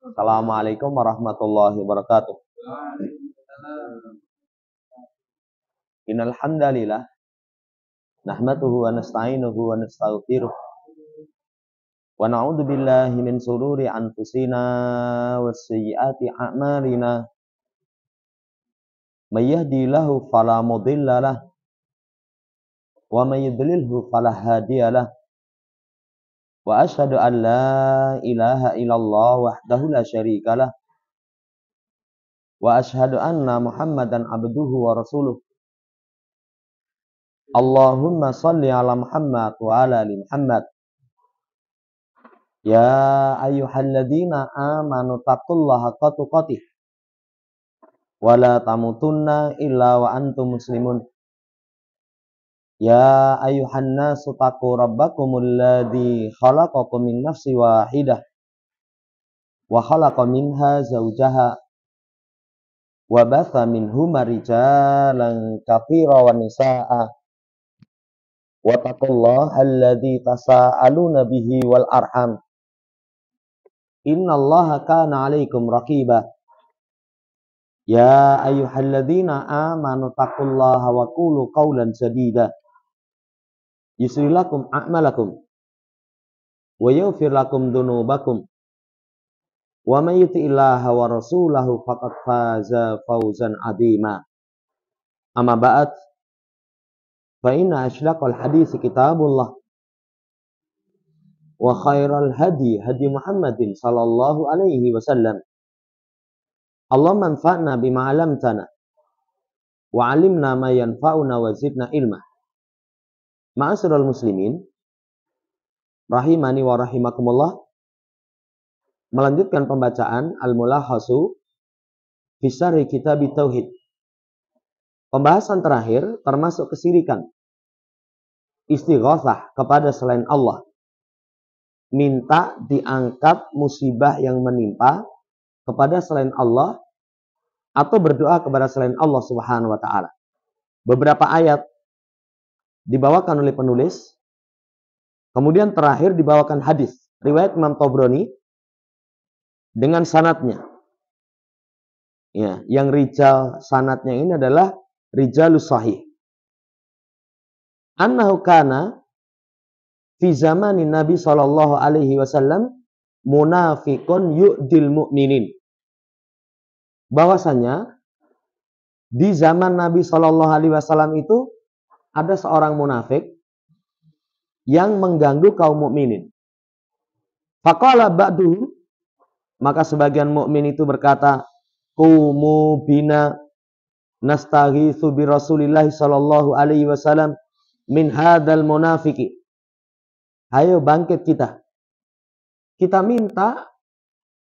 Assalamualaikum warahmatullahi wabarakatuh. Innal hamdalillah nahmaduhu wa nasta'inuhu wa nastaghfiruh wa na'udzu billahi min shururi anfusina wa sayyiati a'malina. May yahdihillahu fala mudhillalah wa may yudlilhu fala hadiyalah. Wa asyhadu an la ilaha illallah wahdahu la syarikalah wa asyhadu anna Muhammadan abduhu wa rasuluh. Allahumma shalli ala Muhammad wa ala ali Muhammad. Ya ayyuhalladzina amanu taqullaha haqqa tuqatih wa la tamutunna illa wa antum muslimun. Ya ayyuhan nasu taqu rabbakumul ladzi khalaqakum min nafsin wahidah wa khalaqa minha zawjaha wa batha minhuma rijalan katsiran wa nisaa'a wa taqullaha alladzi tasaaluna bihi wal arham innallaha kana 'alaikum raqiba. Ya ayyuhalladzina amanu taqullaha wa qulu qawlan sadida yusli lakum a'malakum wa yaghfir lakum dzunubakum wa may yuti'illaha wa rasulahu faqad faza fawzan 'azima. Amma ba'd, fa inna asydaqal hadits kitabullah wa khairal hadi hadi Muhammadin sallallahu alaihi wasallam. Allahumma anfa'na bima 'allamtana wa 'allimna ma yanfa'una wa zidna ilma. Ma'asyiral muslimin rahimani wa rahimakumullah. Melanjutkan pembacaan Al-Mulakhasu fi Syarhi Kitab Tauhid. Pembahasan terakhir termasuk kesyirikan, istighatsah kepada selain Allah, minta diangkat musibah yang menimpa kepada selain Allah, atau berdoa kepada selain Allah Subhanahu wa taala. Beberapa ayat dibawakan oleh penulis, kemudian terakhir dibawakan hadis riwayat Imam Tabrani dengan sanadnya. Ya, yang rijal sanadnya ini adalah rijalus sahih. Annahu kana fi zamanin Nabi sallallahu alaihi wasallam munafiqun yu'dil mu'minin. Bahwasanya di zaman Nabi sallallahu alaihi wasallam itu ada seorang munafik yang mengganggu kaum mukminin. Faqala ba'duhum, maka sebagian mukmin itu berkata, "Qumu bina nastaghitsu bi Rasulillah sallallahu alaihi wasallam min hadzal munafiqi." Ayo bangkit kita. Kita minta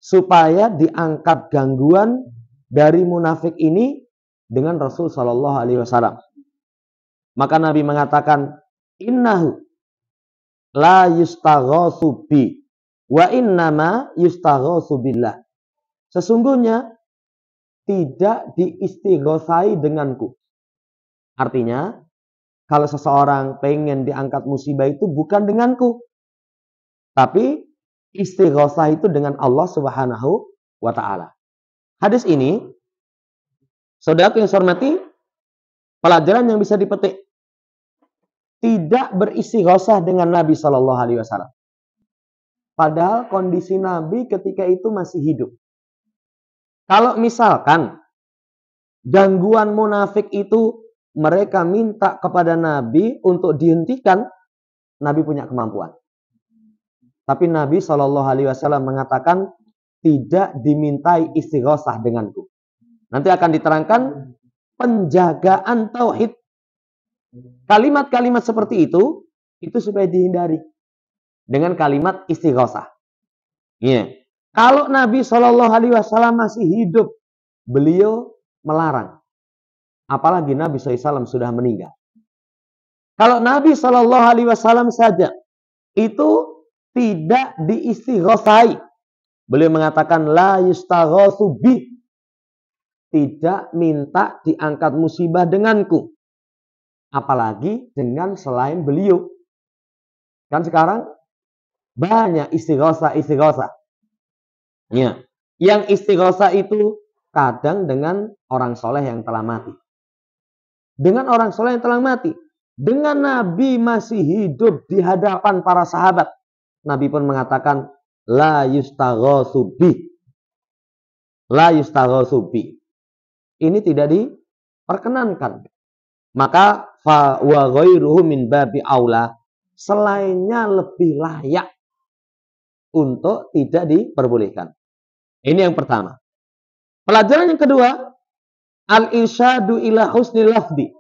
supaya diangkat gangguan dari munafik ini dengan Rasul sallallahu alaihi wasallam. Maka Nabi mengatakan, "Innahu la yustaghatsu bi wa innama yustaghatsu billah." Sesungguhnya tidak diistighosai denganku. Artinya, kalau seseorang pengen diangkat musibah itu bukan denganku, tapi istighosah itu dengan Allah Subhanahu wa taala. Hadis ini, saudara yang saya hormati, pelajaran yang bisa dipetik. Tidak beristighosah dengan Nabi Shallallahu Alaihi Wasallam. Padahal kondisi Nabi ketika itu masih hidup. Kalau misalkan gangguan munafik itu mereka minta kepada Nabi untuk dihentikan, Nabi punya kemampuan. Tapi Nabi Shallallahu Alaihi Wasallam mengatakan tidak dimintai istighosah denganku. Nanti akan diterangkan penjagaan tauhid. Kalimat-kalimat seperti itu supaya dihindari dengan kalimat istighosah. Yeah. Kalau Nabi Shallallahu Alaihi Wasallam masih hidup, beliau melarang. Apalagi Nabi SAW sudah meninggal. Kalau Nabi Shallallahu Alaihi Wasallam saja itu tidak diistighosai, beliau mengatakan la yustaghatsu bi, tidak minta diangkat musibah denganku. Apalagi dengan selain beliau. Kan sekarang banyak istighosah. Ya. Yang istighosah itu kadang dengan orang soleh yang telah mati. Dengan orang soleh yang telah mati. Dengan Nabi masih hidup di hadapan para sahabat. Nabi pun mengatakan, la yustaghosu bih. La yustaghosu bih. Ini tidak diperkenankan. Maka fa wa ghairuhu min babi aula. Selainnya lebih layak untuk tidak diperbolehkan. Ini yang pertama. Pelajaran yang kedua, al-irsyadu ila husnil lafzi.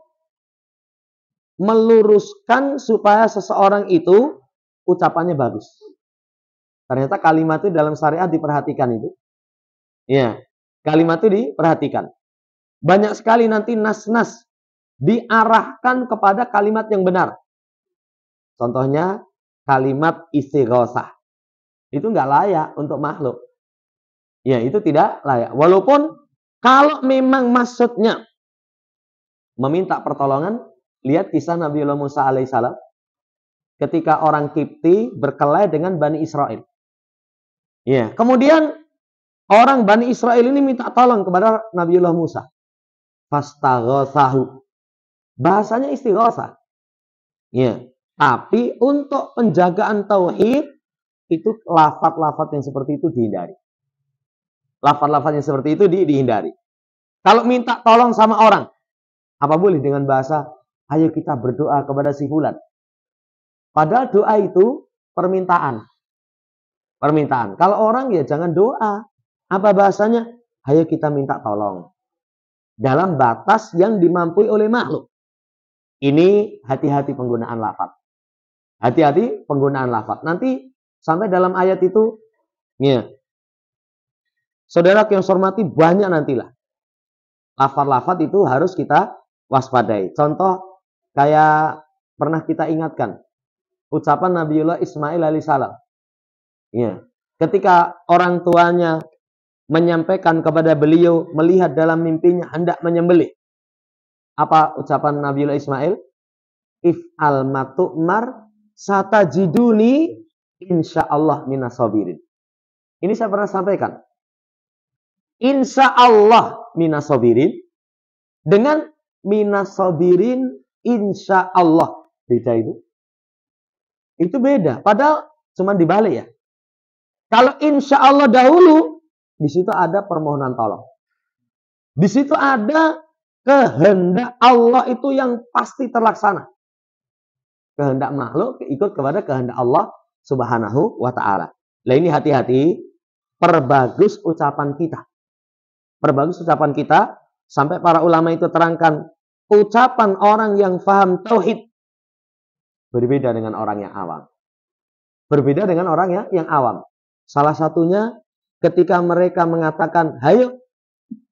Meluruskan supaya seseorang itu ucapannya bagus. Ternyata kalimat itu dalam syariat diperhatikan itu. Ya, kalimat itu diperhatikan. Banyak sekali nanti nas-nas diarahkan kepada kalimat yang benar. Contohnya kalimat istighosah. Itu nggak layak untuk makhluk. Ya, itu tidak layak. Walaupun kalau memang maksudnya meminta pertolongan, lihat kisah Nabiullah Musa alaihissalam ketika orang Kipti berkelahi dengan Bani Israel. Ya, kemudian orang Bani Israel ini minta tolong kepada Nabiullah Musa. Fastaghosahu. Bahasanya istighosah. Ya, tapi untuk penjagaan tauhid itu lafaz-lafaz yang seperti itu dihindari. Lafaz-lafaz yang seperti itu dihindari. Kalau minta tolong sama orang, apa boleh dengan bahasa, ayo kita berdoa kepada si fulan. Padahal doa itu permintaan. Permintaan. Kalau orang ya jangan doa. Apa bahasanya? Ayo kita minta tolong. Dalam batas yang dimampui oleh makhluk. Ini hati-hati penggunaan lafaz. Hati-hati penggunaan lafaz. Nanti sampai dalam ayat itu, ya, saudara yang saya hormati, banyak nantilah. Lafaz-lafaz itu harus kita waspadai. Contoh, kayak pernah kita ingatkan. Ucapan Nabiullah Ismail alaihissalam. Ya. Ketika orang tuanya menyampaikan kepada beliau, melihat dalam mimpinya hendak menyembelih. Apa ucapan Nabiullah Ismail? If'al matu'mar satajiduni insyaallah minas sabirin. Ini saya pernah sampaikan. Insyaallah minas sabirin dengan minas sabirin insyaallah. Beda itu. Itu beda. Padahal cuma dibalik ya. Kalau insyaallah dahulu, di situ ada permohonan tolong. Di situ ada kehendak Allah itu yang pasti terlaksana. Kehendak makhluk ikut kepada kehendak Allah Subhanahu wa ta'ala. Nah ini hati-hati, perbagus ucapan kita. Perbagus ucapan kita, sampai para ulama itu terangkan, ucapan orang yang faham tauhid berbeda dengan orang yang awam. Berbeda dengan orang yang awam. Salah satunya ketika mereka mengatakan, hayo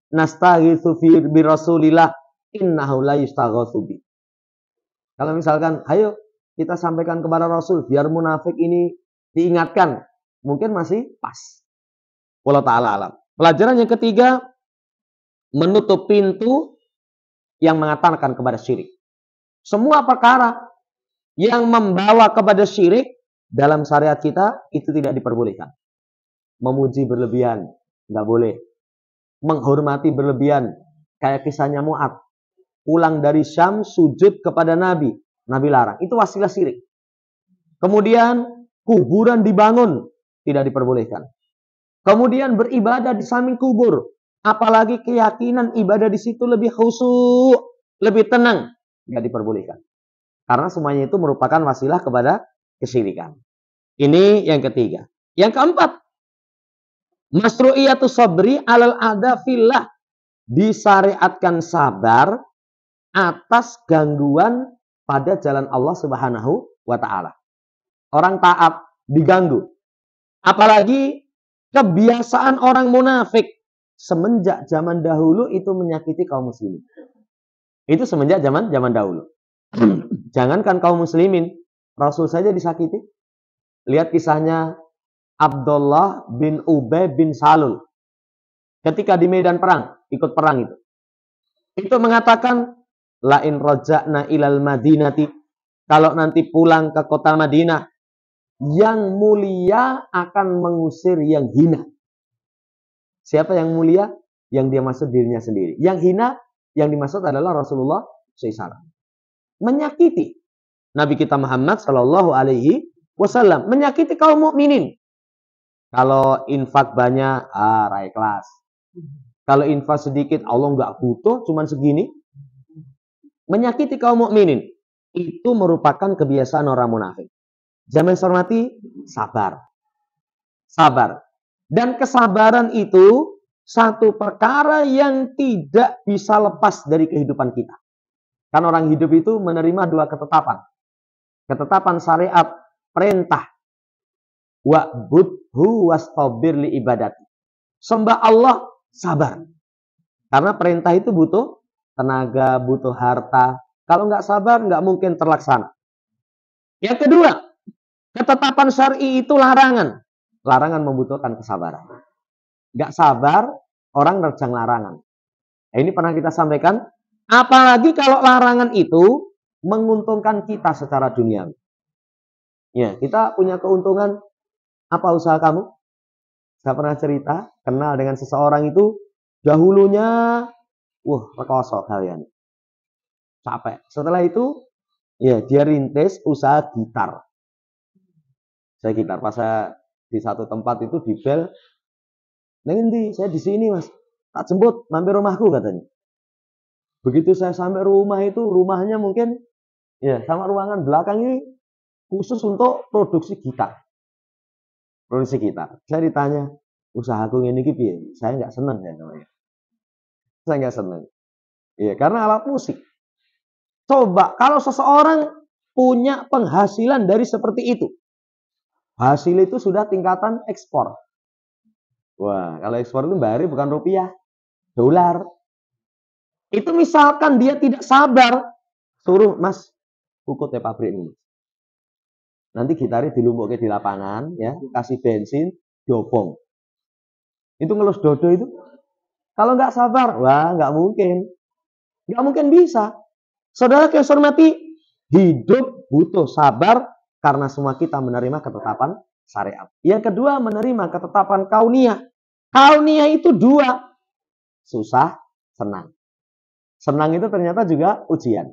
nastaghitsu bi Rasulillah innahu la yustaghatsu bi. Kalau misalkan, hayo kita sampaikan kepada Rasul biar munafik ini diingatkan, mungkin masih pas. Wallahu taala alam. Pelajaran yang ketiga, menutup pintu yang mengantarkan kepada syirik. Semua perkara yang membawa kepada syirik dalam syariat kita itu tidak diperbolehkan. Memuji berlebihan, nggak boleh. Menghormati berlebihan, kayak kisahnya Mu'ad. Pulang dari Syam, sujud kepada Nabi. Nabi larang. Itu wasilah syirik. Kemudian kuburan dibangun, tidak diperbolehkan. Kemudian beribadah di samping kubur. Apalagi keyakinan ibadah di situ lebih khusyuk, lebih tenang, tidak diperbolehkan. Karena semuanya itu merupakan wasilah kepada kesyirikan. Ini yang ketiga. Yang keempat, masru'iyatu sabri alal adha fillah. Disyariatkan sabar atas gangguan pada jalan Allah Subhanahu wa ta'ala. Orang taat diganggu. Apalagi kebiasaan orang munafik semenjak zaman dahulu itu menyakiti kaum muslimin. Itu semenjak zaman dahulu. Jangankan kaum muslimin, Rasul saja disakiti. Lihat kisahnya Abdullah bin Ubay bin Salul. Ketika di medan perang, ikut perang itu. Itu mengatakan, lain roja'na ilal madinati. Kalau nanti pulang ke kota Madinah, yang mulia akan mengusir yang hina. Siapa yang mulia? Yang dia maksud dirinya sendiri. Yang hina, yang dimaksud adalah Rasulullah SAW. Menyakiti Nabi kita Muhammad Shallallahu Alaihi Wasallam, menyakiti kaum mukminin. Kalau infak banyak, raih kelas. Kalau infak sedikit, Allah nggak butuh, cuman segini. Menyakiti kaum mukminin itu merupakan kebiasaan orang munafik. Jamaah hormati, sabar. Sabar. Dan kesabaran itu satu perkara yang tidak bisa lepas dari kehidupan kita. Kan orang hidup itu menerima dua ketetapan. Ketetapan syariat, perintah. Wa'budhu wastabir li ibadati. Sembah Allah, sabar. Karena perintah itu butuh tenaga, butuh harta. Kalau nggak sabar, nggak mungkin terlaksana. Yang kedua, ketetapan syar'i itu larangan. Larangan membutuhkan kesabaran. Nggak sabar, orang nerjang larangan. Nah, ini pernah kita sampaikan. Apalagi kalau larangan itu menguntungkan kita secara duniawi. Ya, kita punya keuntungan. Apa usaha kamu? Saya pernah cerita, kenal dengan seseorang itu dahulunya, rekoso kalian. Capek. Setelah itu, ya dia rintis usaha gitar. Saya gitar. Pas saya di satu tempat itu di bel, nanti saya di sini mas, tak jemput, mampir rumahku katanya. Begitu saya sampai rumah itu, rumahnya mungkin ya sama ruangan belakang ini khusus untuk produksi gitar. Produksi gitar. Saya ditanya, usahaku ini piye? Saya nggak senang ya namanya. Saya nggak senang. Iya, karena alat musik. Coba kalau seseorang punya penghasilan dari seperti itu, hasil itu sudah tingkatan ekspor. Wah, kalau ekspor itu bahari bukan rupiah, dolar. Itu misalkan dia tidak sabar, suruh mas, ukut ya pabrik ini. Nanti gitarnya dilumpuke di lapangan, ya, kasih bensin, diobong. Itu ngelus dodo itu. Kalau nggak sabar, wah nggak mungkin. Nggak mungkin bisa. Saudara yang hormati, hidup butuh sabar karena semua kita menerima ketetapan syariat. Yang kedua, menerima ketetapan kauniyah. Kauniyah itu dua. Susah, senang. Senang itu ternyata juga ujian.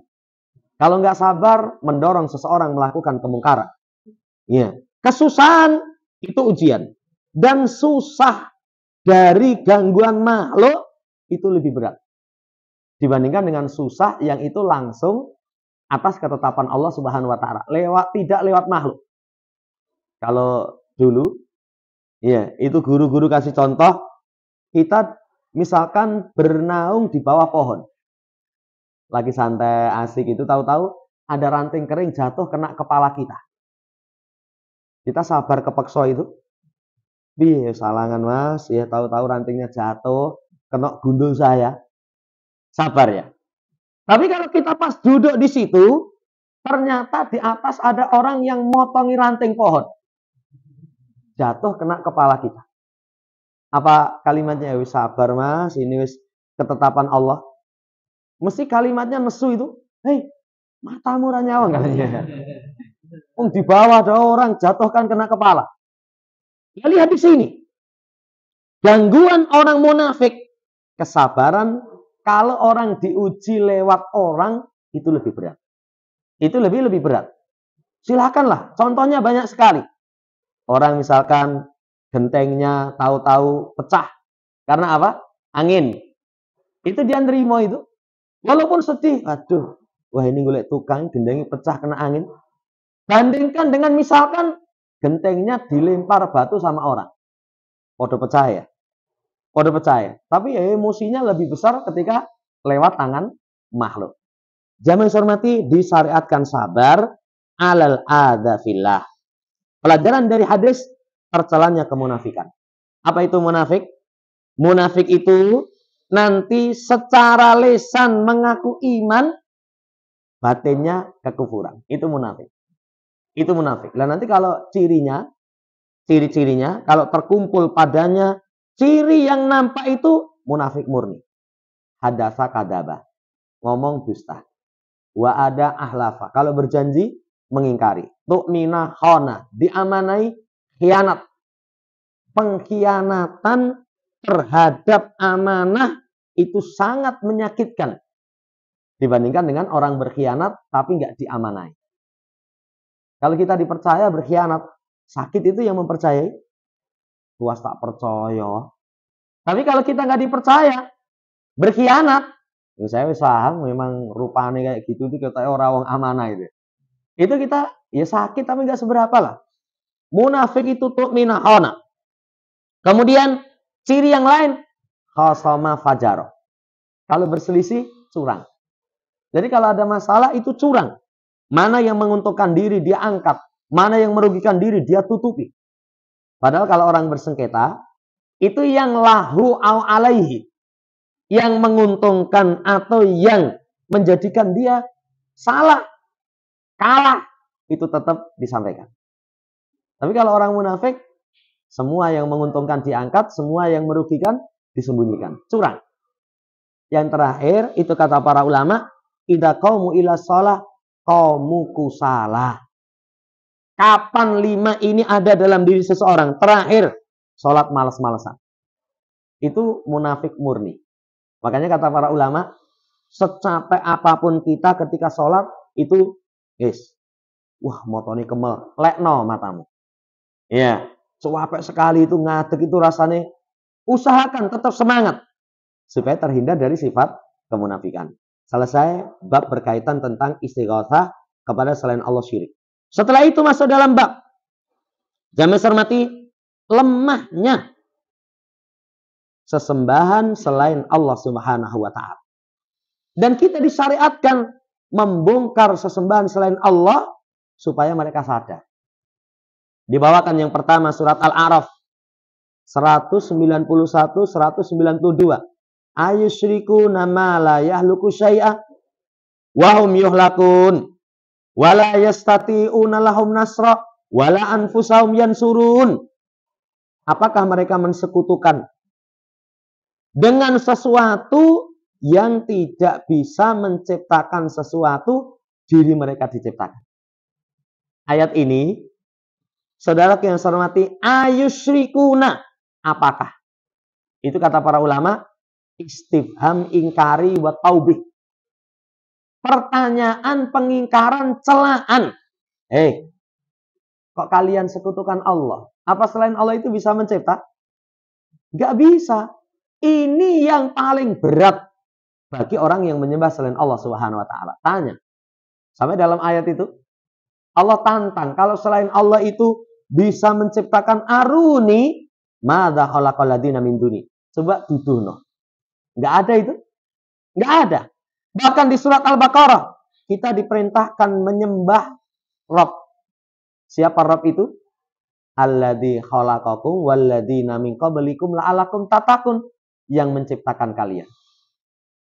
Kalau nggak sabar, mendorong seseorang melakukan kemungkaran. Ya. Kesusahan itu ujian. Dan susah dari gangguan makhluk itu lebih berat. Dibandingkan dengan susah yang itu langsung atas ketetapan Allah Subhanahu wa taala, tidak lewat makhluk. Kalau dulu ya, itu guru-guru kasih contoh, kita misalkan bernaung di bawah pohon. Lagi santai asik itu tahu-tahu ada ranting kering jatuh kena kepala kita. Kita sabar kepeksa itu. Piye salangan mas, ya tahu-tahu rantingnya jatuh kena gundul saya. Sabar ya. Tapi kalau kita pas duduk di situ, ternyata di atas ada orang yang motongi ranting pohon. Jatuh kena kepala kita. Apa kalimatnya? Wis sabar mas, ini wis ketetapan Allah. Mesti kalimatnya nesu itu. Hei, matamu ra nyawang katanya. Di bawah ada orang jatuhkan kena kepala. Ya, lihat di sini. Gangguan orang munafik, kesabaran kalau orang diuji lewat orang itu lebih berat. Itu lebih berat. Silakanlah, contohnya banyak sekali. Orang misalkan gentengnya tahu-tahu pecah. Karena apa? Angin. Itu dia nerima itu. Walaupun sedih, aduh, wah ini golek tukang gentengnya pecah kena angin. Bandingkan dengan misalkan gentengnya dilempar batu sama orang. Podo pecah ya. Podo pecah ya. Tapi ya emosinya lebih besar ketika lewat tangan makhluk. Jamaah hormati, disyariatkan sabar alal adzafillah. Pelajaran dari hadis, tercelannya kemunafikan. Apa itu munafik? Munafik itu nanti secara lisan mengaku iman, batinnya kekufuran. Itu munafik. Itu munafik. Nah nanti kalau ciri-cirinya, kalau terkumpul padanya, ciri yang nampak itu munafik murni. Hadasa kadaba. Ngomong dusta. Wa ada ahlafa. Kalau berjanji, mengingkari. Tu'mina khona. Diamanai khianat. Pengkhianatan terhadap amanah itu sangat menyakitkan dibandingkan dengan orang berkhianat tapi nggak diamanai. Kalau kita dipercaya berkhianat, sakit itu yang mempercayai. Tuas tak percaya. Tapi kalau kita nggak dipercaya, berkhianat, ya saya paham memang rupanya kayak gitu itu kita orang amanah itu. Itu kita ya sakit tapi nggak seberapa lah. Munafik itu tu'mina khana. Kemudian ciri yang lain, khasama fajaro. Kalau berselisih, curang. Jadi kalau ada masalah itu curang. Mana yang menguntungkan diri dia angkat, mana yang merugikan diri dia tutupi. Padahal kalau orang bersengketa, itu yang lahu au alaihi, yang menguntungkan atau yang menjadikan dia salah, kalah, itu tetap disampaikan. Tapi kalau orang munafik, semua yang menguntungkan diangkat, semua yang merugikan disembunyikan. Curang. Yang terakhir, itu kata para ulama, idza qaumu ila shalah qaumu kusala. Kapan 5 ini ada dalam diri seseorang? Terakhir, sholat malas-malasan. Itu munafik murni. Makanya kata para ulama, secapek apapun kita ketika sholat, itu, wah motone kemel, lekno matamu. Ya, capek sekali itu, ngadeg itu rasanya, usahakan tetap semangat. Supaya terhindar dari sifat kemunafikan. Selesai bab berkaitan tentang istighatsah kepada selain Allah syirik. Setelah itu masuk dalam bab jamaah hormati lemahnya sesembahan selain Allah Subhanahu wa taala. Dan kita disyariatkan membongkar sesembahan selain Allah supaya mereka sadar. Dibawakan yang pertama surat Al-A'raf 191 192. Ayusyrikuna ma la yahluku syai'a wa hum yuhlakun. Wala yastati'una lahum nasra wala anfusahum yansurun. Apakah mereka mensekutukan dengan sesuatu yang tidak bisa menciptakan sesuatu, diri mereka diciptakan. Ayat ini, saudara yang saya hormati, ayusyrikuna, apakah? Itu kata para ulama, istifham ingkari wa taubih. Pertanyaan pengingkaran celaan. Kok kalian sekutukan Allah? Apa selain Allah itu bisa mencipta? Gak bisa. Ini yang paling berat bagi orang yang menyembah selain Allah Subhanahu wa taala. Tanya. Sampai dalam ayat itu Allah tantang kalau selain Allah itu bisa menciptakan aruni madza khalaqal ladzina min duni. Coba duduhno. Enggak ada itu? Enggak ada. Bahkan di surat Al-Baqarah kita diperintahkan menyembah Rabb. Siapa Rabb itu? Alladzi khalaqakum walladzina min qablikum la'alakum tattaqun, yang menciptakan kalian.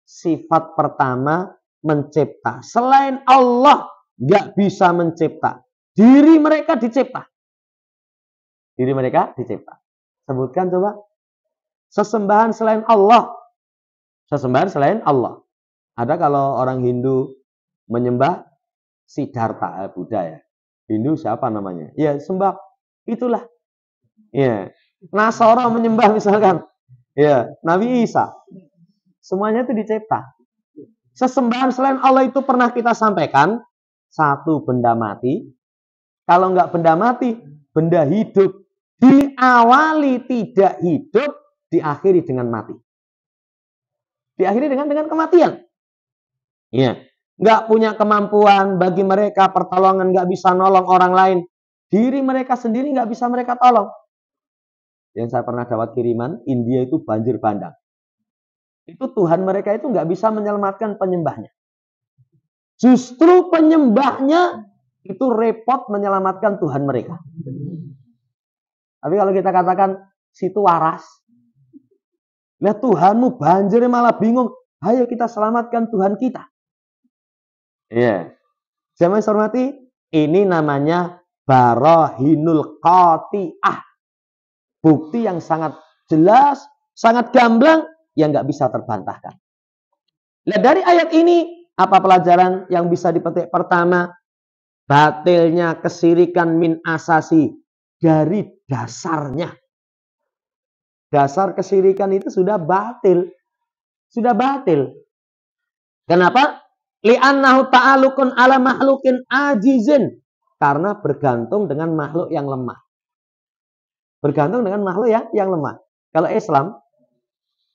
Sifat pertama mencipta. Selain Allah enggak bisa mencipta. Diri mereka dicipta. Diri mereka dicipta. Sebutkan coba. Sesembahan selain Allah. Sesembahan selain Allah. Ada kalau orang Hindu menyembah Siddhartha, Buddha ya. Hindu siapa namanya? Ya, sembah itulah. Ya. Nasara menyembah misalkan. Ya, Nabi Isa. Semuanya itu dicipta. Sesembahan selain Allah itu pernah kita sampaikan. Satu, benda mati. Kalau enggak benda mati, benda hidup. Diawali tidak hidup, diakhiri dengan mati. Diakhiri dengan kematian. Ya, nggak punya kemampuan bagi mereka pertolongan, nggak bisa nolong orang lain. Diri mereka sendiri nggak bisa mereka tolong. Yang saya pernah dapat kiriman, India itu banjir bandang. Itu Tuhan mereka itu nggak bisa menyelamatkan penyembahnya. Justru penyembahnya itu repot menyelamatkan Tuhan mereka. Tapi kalau kita katakan situ waras, lihat Tuhanmu banjir malah bingung. Ayo kita selamatkan Tuhan kita. Iya. Jamaah hormati, ini namanya barahinul qati'ah. Bukti yang sangat jelas, sangat gamblang, yang nggak bisa terbantahkan. Nah, dari ayat ini, apa pelajaran yang bisa dipetik? Pertama, batilnya kesyirikan min asasi, dari dasarnya. Dasar kesyirikan itu sudah batil. Sudah batil. Kenapa? Li'annahu ta'alukun ala makhlukin ajizin. Karena bergantung dengan makhluk yang lemah. Bergantung dengan makhluk yang lemah. Kalau Islam,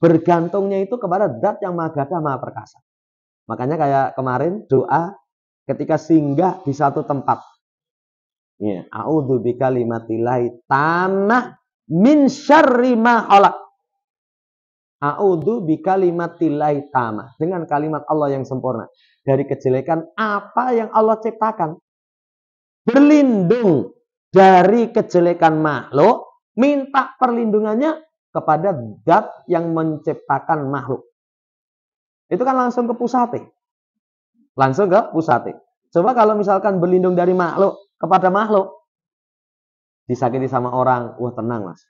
bergantungnya itu kepada zat yang maha gagah, maha perkasa. Makanya kayak kemarin doa ketika singgah di satu tempat. Ya, a'udzu bikalimatillahi tammah min syarri ma khalaq. A'udzu bikalimatillahi tammah, dengan kalimat Allah yang sempurna dari kejelekan apa yang Allah ciptakan. Berlindung dari kejelekan makhluk, minta perlindungannya kepada zat yang menciptakan makhluk. Itu kan langsung ke pusate. Langsung ke pusate. Coba kalau misalkan berlindung dari makhluk kepada makhluk, disakiti sama orang, wah tenang mas,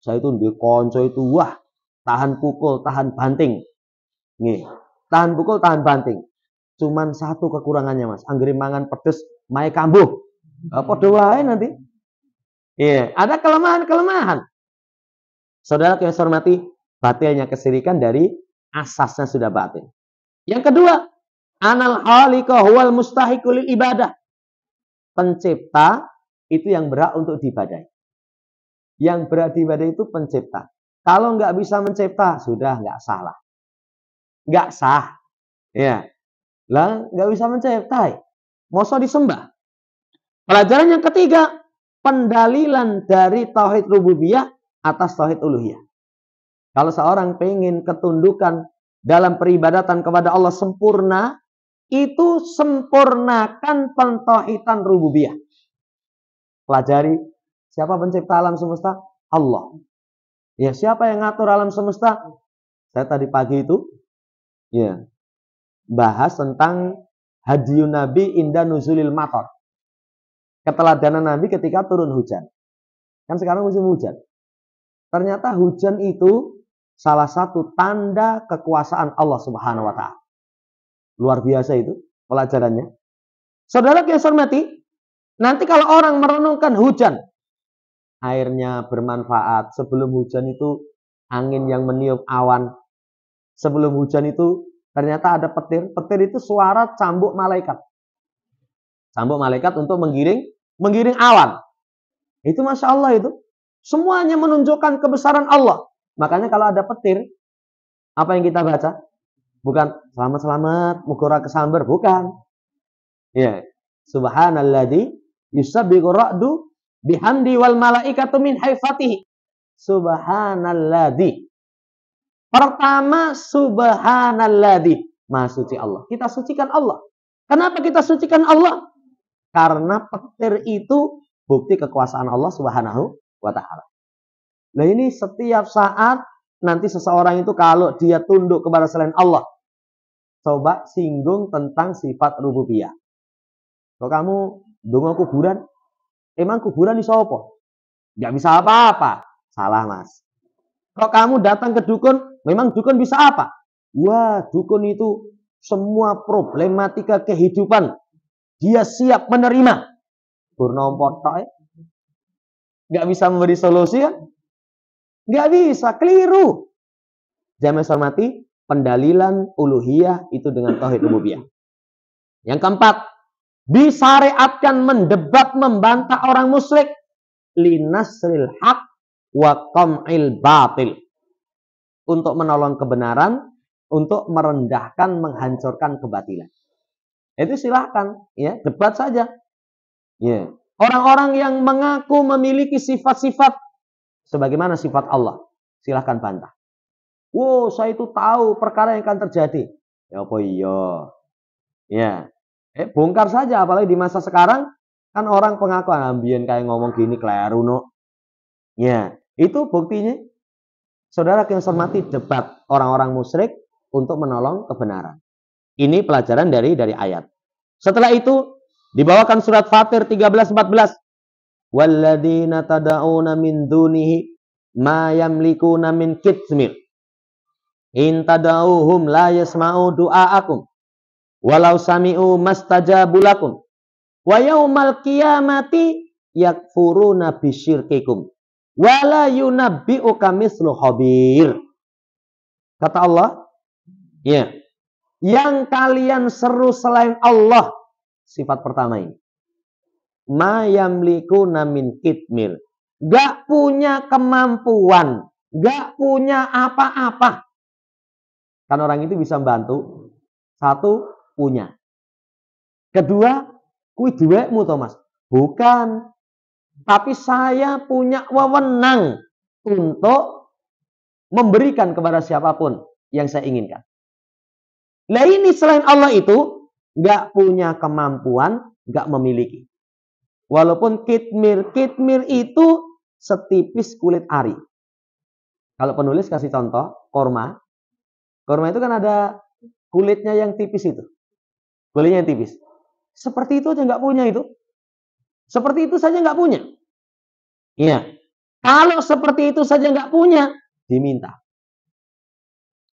saya itu di konco itu, wah tahan pukul, tahan banting, nih, tahan pukul, tahan banting. Cuman satu kekurangannya mas, anggere mangan pedes, mae kambuh, padha wae nanti. Iya, ada kelemahan-kelemahan. Saudara yang saya hormati, batilnya kesyirikan dari asasnya sudah batil. Yang kedua, anal khaliqa huwal mustahiqul ibadah. Pencipta itu yang berhak untuk diibadahi. Yang berhak diibadahi itu pencipta. Kalau nggak bisa mencipta, sudah nggak salah. Nggak sah. Ya. Lah, nggak bisa mencipta. Masa disembah. Pelajaran yang ketiga, pendalilan dari tauhid rububiyah atas tauhid uluhiyah. Kalau seorang pengen ketundukan dalam peribadatan kepada Allah sempurna, itu sempurnakan pentauhidan rububiyah. Pelajari, siapa pencipta alam semesta? Allah. Ya, siapa yang ngatur alam semesta? Saya tadi pagi itu ya bahas tentang hadiyun Nabi inda nuzulil matar. Keteladanan Nabi ketika turun hujan. Kan sekarang musim hujan. Ternyata hujan itu salah satu tanda kekuasaan Allah Subhanahu wa taala. Luar biasa itu pelajarannya. Saudara yang saya hormati, nanti kalau orang merenungkan hujan, airnya bermanfaat. Sebelum hujan itu angin yang meniup awan. Sebelum hujan itu ternyata ada petir. Petir itu suara cambuk malaikat. Cambuk malaikat untuk menggiring awan. Itu Masya Allah itu. Semuanya menunjukkan kebesaran Allah. Makanya kalau ada petir, apa yang kita baca? Bukan selamat-selamat, mukura kesamber, bukan. Ya, subhanalladzi yusabbihu ra'du bihamdi wal malaikatu min haifatihi. Subhanalladzi. Pertama subhanalladzi, maha suci Allah. Kita sucikan Allah. Kenapa kita sucikan Allah? Karena petir itu bukti kekuasaan Allah Subhanahu wa taala. Nah, ini setiap saat nanti seseorang itu kalau dia tunduk kepada selain Allah, coba singgung tentang sifat rububiyah. Kalau kamu donga kuburan, emang kuburan iso apa? Nggak bisa apa-apa. Salah, Mas. Kalau kamu datang ke dukun, memang dukun bisa apa? Wah, dukun itu semua problematika kehidupan dia siap menerima. Purnomo tok, nggak bisa memberi solusi kan? Nggak bisa, keliru. Jamaah hormati, pendalilan uluhiyah itu dengan tauhid rububiyah. Yang keempat, disyariatkan mendebat membantah orang musyrik linasril haq wa qam'il batil. Untuk menolong kebenaran, untuk merendahkan, menghancurkan kebatilan. Itu silahkan, ya, debat saja. Ya. Orang-orang yang mengaku memiliki sifat-sifat sebagaimana sifat Allah, silahkan bantah. Wow, saya itu tahu perkara yang akan terjadi. Ya apa iya? Ya. Bongkar saja, apalagi di masa sekarang kan orang pengakuan ambien kayak ngomong gini kleru no. Ya, itu buktinya. Saudara yang hormati, debat orang-orang musyrik untuk menolong kebenaran. Ini pelajaran dari ayat. Setelah itu dibawakan surat Fatir 13-14. Walladzina tada'una min dunihi ma yamlikuna min kitmir. In tada'uhum la yasma'u du'aakum. Walau sami'u mastajabu lakum. Wa yaumal qiyamati yakfuruna bisyirkikum. Wala yunabbi'uka mislu khabir. Kata Allah, ya, yang kalian seru selain Allah, sifat pertama ini. Ma yamlikuna min kitmir. Gak punya kemampuan, gak punya apa-apa. Kan orang itu bisa membantu. Satu, punya. Kedua, kui duwekmu Thomas. Bukan. Tapi saya punya wewenang untuk memberikan kepada siapapun yang saya inginkan. Nah ini selain Allah itu nggak punya kemampuan, nggak memiliki. Walaupun kitmir itu setipis kulit ari. Kalau penulis kasih contoh, korma. Korma itu kan ada kulitnya yang tipis itu. Kulitnya yang tipis. Seperti itu aja nggak punya itu. Seperti itu saja nggak punya. Iya. Kalau seperti itu saja nggak punya, diminta.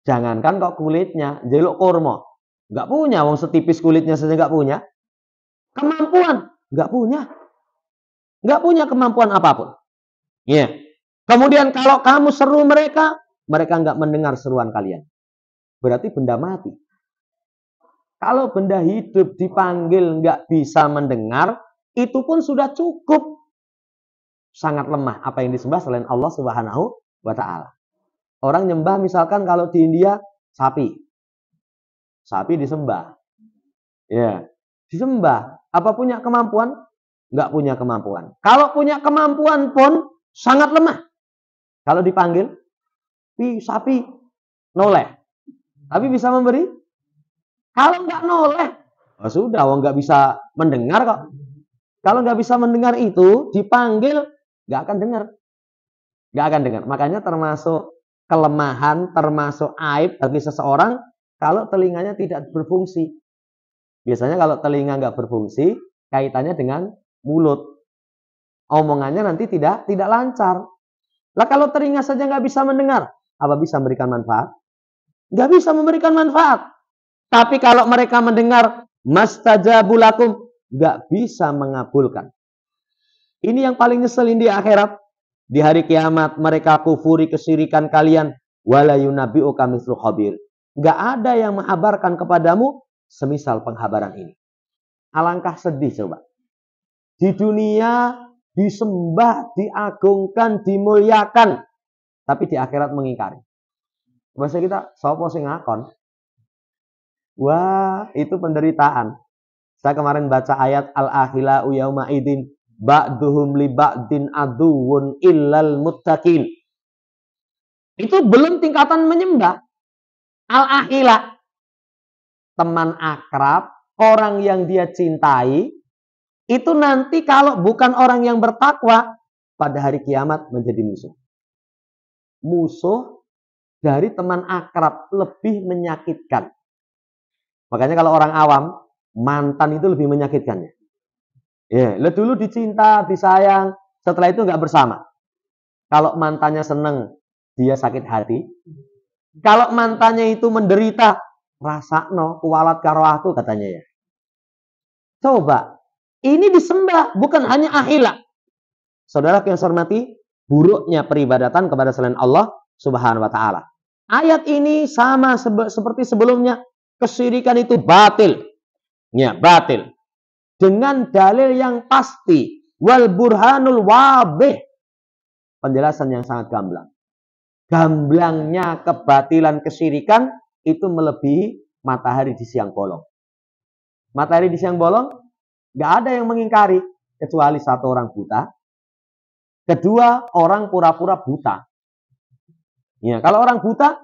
Jangankan kok kulitnya, jeluk korma. Nggak punya, wong setipis kulitnya saja nggak punya. Kemampuan, nggak punya. Nggak punya kemampuan apapun. Iya. Kemudian kalau kamu seru mereka, mereka nggak mendengar seruan kalian. Berarti benda mati. Kalau benda hidup dipanggil nggak bisa mendengar, itu pun sudah cukup. Sangat lemah apa yang disembah selain Allah Subhanahu wa Ta'ala. Orang nyembah misalkan kalau di India sapi. Sapi disembah. Ya, disembah. Apa punya kemampuan? Nggak punya kemampuan. Kalau punya kemampuan pun sangat lemah. Kalau dipanggil, sapi noleh. Tapi bisa memberi? Kalau nggak noleh, oh sudah, nggak bisa mendengar kok. Kalau nggak bisa mendengar itu, dipanggil, nggak akan dengar. Nggak akan dengar. Makanya termasuk kelemahan, termasuk aib bagi seseorang, kalau telinganya tidak berfungsi. Biasanya kalau telinga nggak berfungsi, kaitannya dengan mulut. Omongannya nanti tidak lancar. Lah kalau telinga saja nggak bisa mendengar, apa bisa memberikan manfaat? Nggak bisa memberikan manfaat. Tapi kalau mereka mendengar, mastajabu lakum, nggak bisa mengabulkan. Ini yang paling ngeselin di akhirat. Di hari kiamat, mereka kufuri kesyirikan kalian. Wala yunabbi'uka mislu khabir. Nggak ada yang mengabarkan kepadamu semisal penghabaran ini. Alangkah sedih coba. Di dunia disembah, diagungkan, dimuliakan. Tapi di akhirat mengingkari. Bahasa kita, sopo sing ngakon? Wah, itu penderitaan. Saya kemarin baca ayat Al-Akhila'u yawma idin ba'duhum li ba'din aduwun illal muttaqin. Itu belum tingkatan menyembah. Al-Akhila, teman akrab, orang yang dia cintai, itu nanti kalau bukan orang yang bertakwa, pada hari kiamat menjadi musuh. Musuh dari teman akrab lebih menyakitkan. Makanya kalau orang awam, mantan itu lebih menyakitkannya. Ya, dulu dicinta, disayang, setelah itu nggak bersama. Kalau mantannya seneng, dia sakit hati. Kalau mantannya itu menderita, rasakno kualat karo aku katanya ya. Coba, ini disembah, bukan hanya akhila. Saudara yang saya hormati, buruknya peribadatan kepada selain Allah Subhanahu wa Ta'ala. Ayat ini sama seperti sebelumnya. Kesyirikan itu batil. Ya, batil. Dengan dalil yang pasti. Wal burhanul wabih. Penjelasan yang sangat gamblang. Gamblangnya kebatilan kesyirikan itu melebihi matahari di siang bolong. Matahari di siang bolong, gak ada yang mengingkari. Kecuali satu orang buta. Kedua, orang pura-pura buta. Ya, kalau orang buta,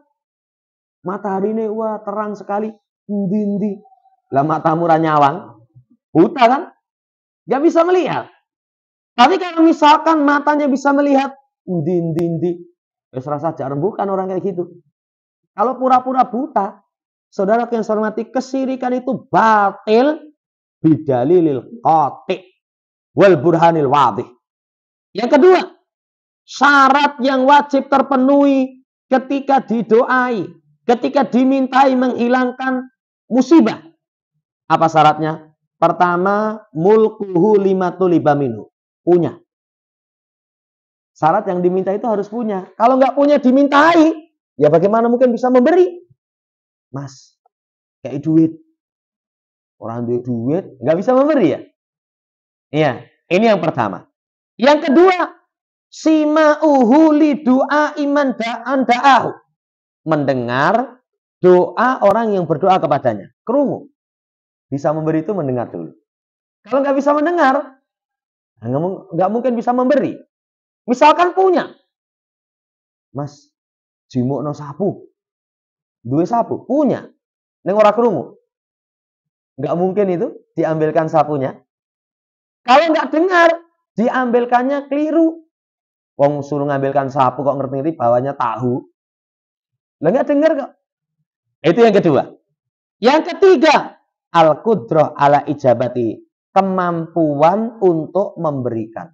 matahari ini wah terang sekali. Ndi-ndi. Lah matamu nyawang. Buta kan? Gak bisa melihat. Tapi kalau misalkan matanya bisa melihat. Ndi-ndi. Wes rasa jarang bukan orang kayak gitu. Kalau pura-pura buta. Saudara yang saya hormati. Kesyirikan itu batil. Bidalilil qati. Wal burhanil wadih. Yang kedua. Syarat yang wajib terpenuhi. Ketika didoai. Ketika dimintai menghilangkan musibah. Apa syaratnya? Pertama, mulkuhu limatulibaminu. Punya. Syarat yang diminta itu harus punya. Kalau nggak punya dimintai, ya bagaimana mungkin bisa memberi? Mas, kayak duit. Orang duit, nggak bisa memberi ya? Iya, ini yang pertama. Yang kedua, sima'uhu li du'a iman da'an da'ahu. Mendengar doa orang yang berdoa kepadanya. Kerungu. Bisa memberi itu mendengar dulu. Kalau nggak bisa mendengar, nggak mungkin bisa memberi. Misalkan punya. Mas, jimukno sapu. Duwe sapu, punya. Ning ora krungu. Nggak mungkin itu diambilkan sapunya. Kalau nggak dengar, diambilkannya keliru. Wong suruh ngambilkan sapu kok ngerti-ngerti bawahnya tahu. Lah nggak dengar kok. Itu yang kedua. Yang ketiga, al-qudrah ala ijabati. Kemampuan untuk memberikan.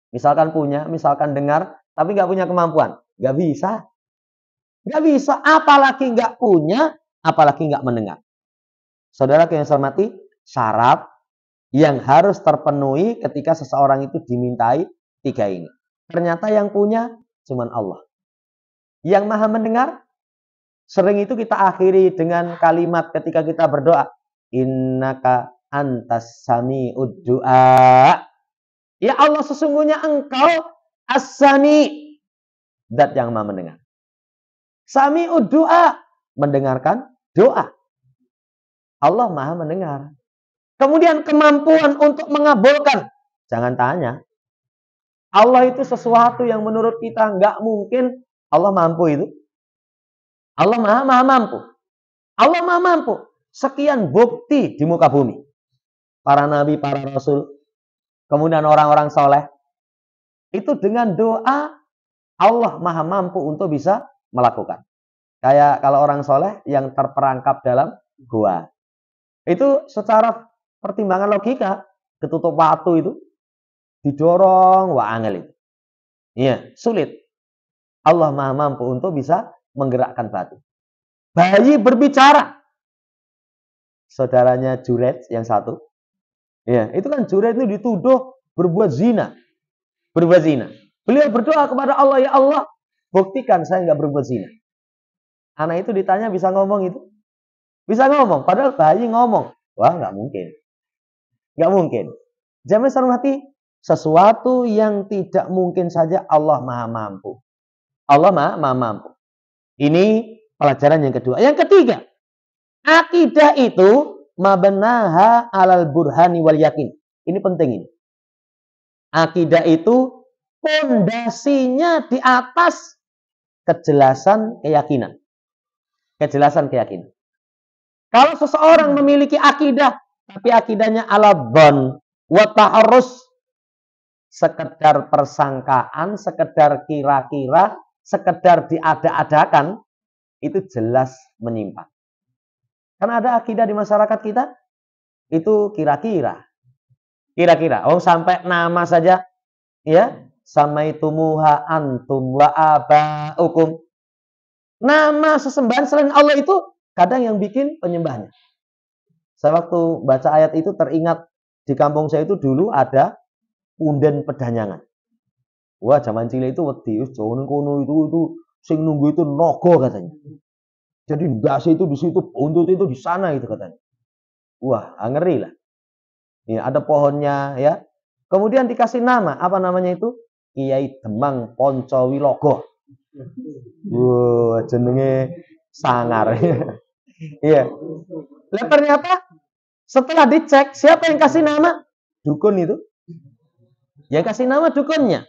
Misalkan punya, misalkan dengar, tapi nggak punya kemampuan. Nggak bisa. Nggak bisa, apalagi nggak punya, apalagi nggak mendengar. Saudara yang saya hormati, syarat yang harus terpenuhi ketika seseorang itu dimintai 3 ini. Ternyata yang punya cuman Allah. Yang maha mendengar, sering itu kita akhiri dengan kalimat ketika kita berdoa. Innaka antas sami'ud du'a. Ya Allah, sesungguhnya engkau as-sami. Zat yang maha mendengar. Sami'ud du'a. Mendengarkan doa. Allah maha mendengar. Kemudian kemampuan untuk mengabulkan. Jangan tanya. Allah itu sesuatu yang menurut kita nggak mungkin Allah mampu itu. Allah maha mampu. Allah maha mampu. Sekian bukti di muka bumi. Para nabi, para rasul. Kemudian orang-orang soleh. Itu dengan doa Allah maha mampu untuk bisa melakukan. Kayak kalau orang soleh yang terperangkap dalam gua. Itu secara pertimbangan logika. Ketutup batu itu. Didorong, wah angel itu. Iya, sulit. Allah maha mampu untuk bisa menggerakkan batu. Bayi berbicara. Saudaranya Juret yang satu. Ya, itu kan Juret itu dituduh berbuat zina. Berbuat zina. Beliau berdoa kepada Allah, ya Allah, buktikan saya nggak berbuat zina. Anak itu ditanya bisa ngomong itu? Bisa ngomong, padahal bayi ngomong. Wah, nggak mungkin. Nggak mungkin. Jangan hormati, sesuatu yang tidak mungkin saja Allah maha mampu. Allah maha mampu. Ini pelajaran yang kedua. Yang ketiga, akidah itu mabnaha alal burhani wal yakin. Ini penting ini. Akidah itu pondasinya di atas kejelasan keyakinan. Kejelasan keyakinan. Kalau seseorang memiliki akidah, tapi akidahnya ala dhon wa ta'arrus, sekedar persangkaan, sekedar kira-kira, sekedar diada-adakan, itu jelas menyimpang. Karena ada akidah di masyarakat kita, itu kira-kira. Kira-kira. Oh, sampai nama saja, ya, samaitumuha antum wa aba'ukum. Nama sesembahan selain Allah itu kadang yang bikin penyembahnya. Saya waktu baca ayat itu teringat di kampung saya itu dulu ada punden pedanyangan. Wah, zaman cilik itu wedi, jangan kono itu sing nunggu itu nogo katanya. Jadi ndase itu di situ, buntut itu di sana itu katanya. Wah, ngeri lah. Ya, ada pohonnya ya. Kemudian dikasih nama, apa namanya itu? Kiai Demang Poncowilogo. Wah, jenenge sangar. Iya. Lah ternyata setelah dicek, siapa yang kasih nama? Dukun itu. Yang kasih nama dukunnya.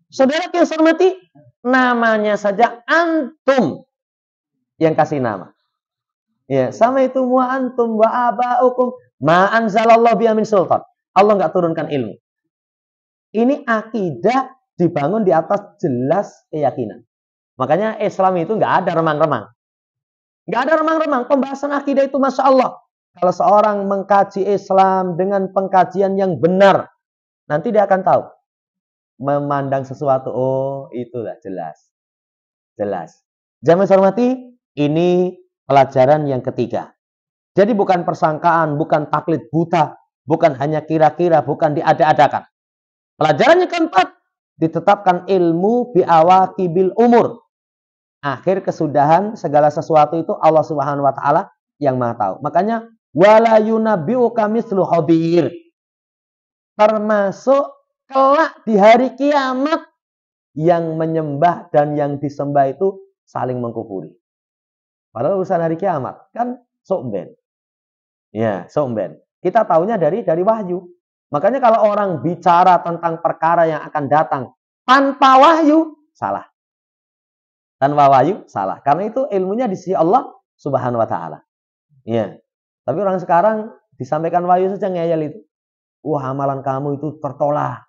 Saudara yang saya hormati, namanya saja antum yang kasih nama. Ya, sama itu wa antum wa aba'ukum ma anzalallahu biha min sultan. Allah enggak turunkan ilmu. Ini akidah dibangun di atas jelas keyakinan. Makanya Islam itu enggak ada remang-remang. Enggak ada remang-remang. Pembahasan akidah itu Masya Allah. Kalau seorang mengkaji Islam dengan pengkajian yang benar, nanti dia akan tahu. Memandang sesuatu, oh itulah jelas. Jelas. Jamaah hormati, ini pelajaran yang ketiga. Jadi bukan persangkaan, bukan taklid buta, bukan hanya kira-kira, bukan diada-adakan. Pelajaran yang keempat, ditetapkan ilmu biawaqibil umur. Akhir kesudahan segala sesuatu itu Allah Subhanahu wa taala yang Maha tahu. Makanya wala yunabbi'uka mithlu khabir. Termasuk kelak di hari kiamat yang menyembah dan yang disembah itu saling mengkufuri. Padahal urusan hari kiamat kan sokben. Ya, sokben. Kita taunya dari wahyu. Makanya kalau orang bicara tentang perkara yang akan datang tanpa wahyu, salah. Tanpa wahyu, salah. Karena itu ilmunya di sisi Allah Subhanahu wa taala. Ya. Tapi orang sekarang disampaikan wahyu saja ngeyel itu. Wah, amalan kamu itu tertolak.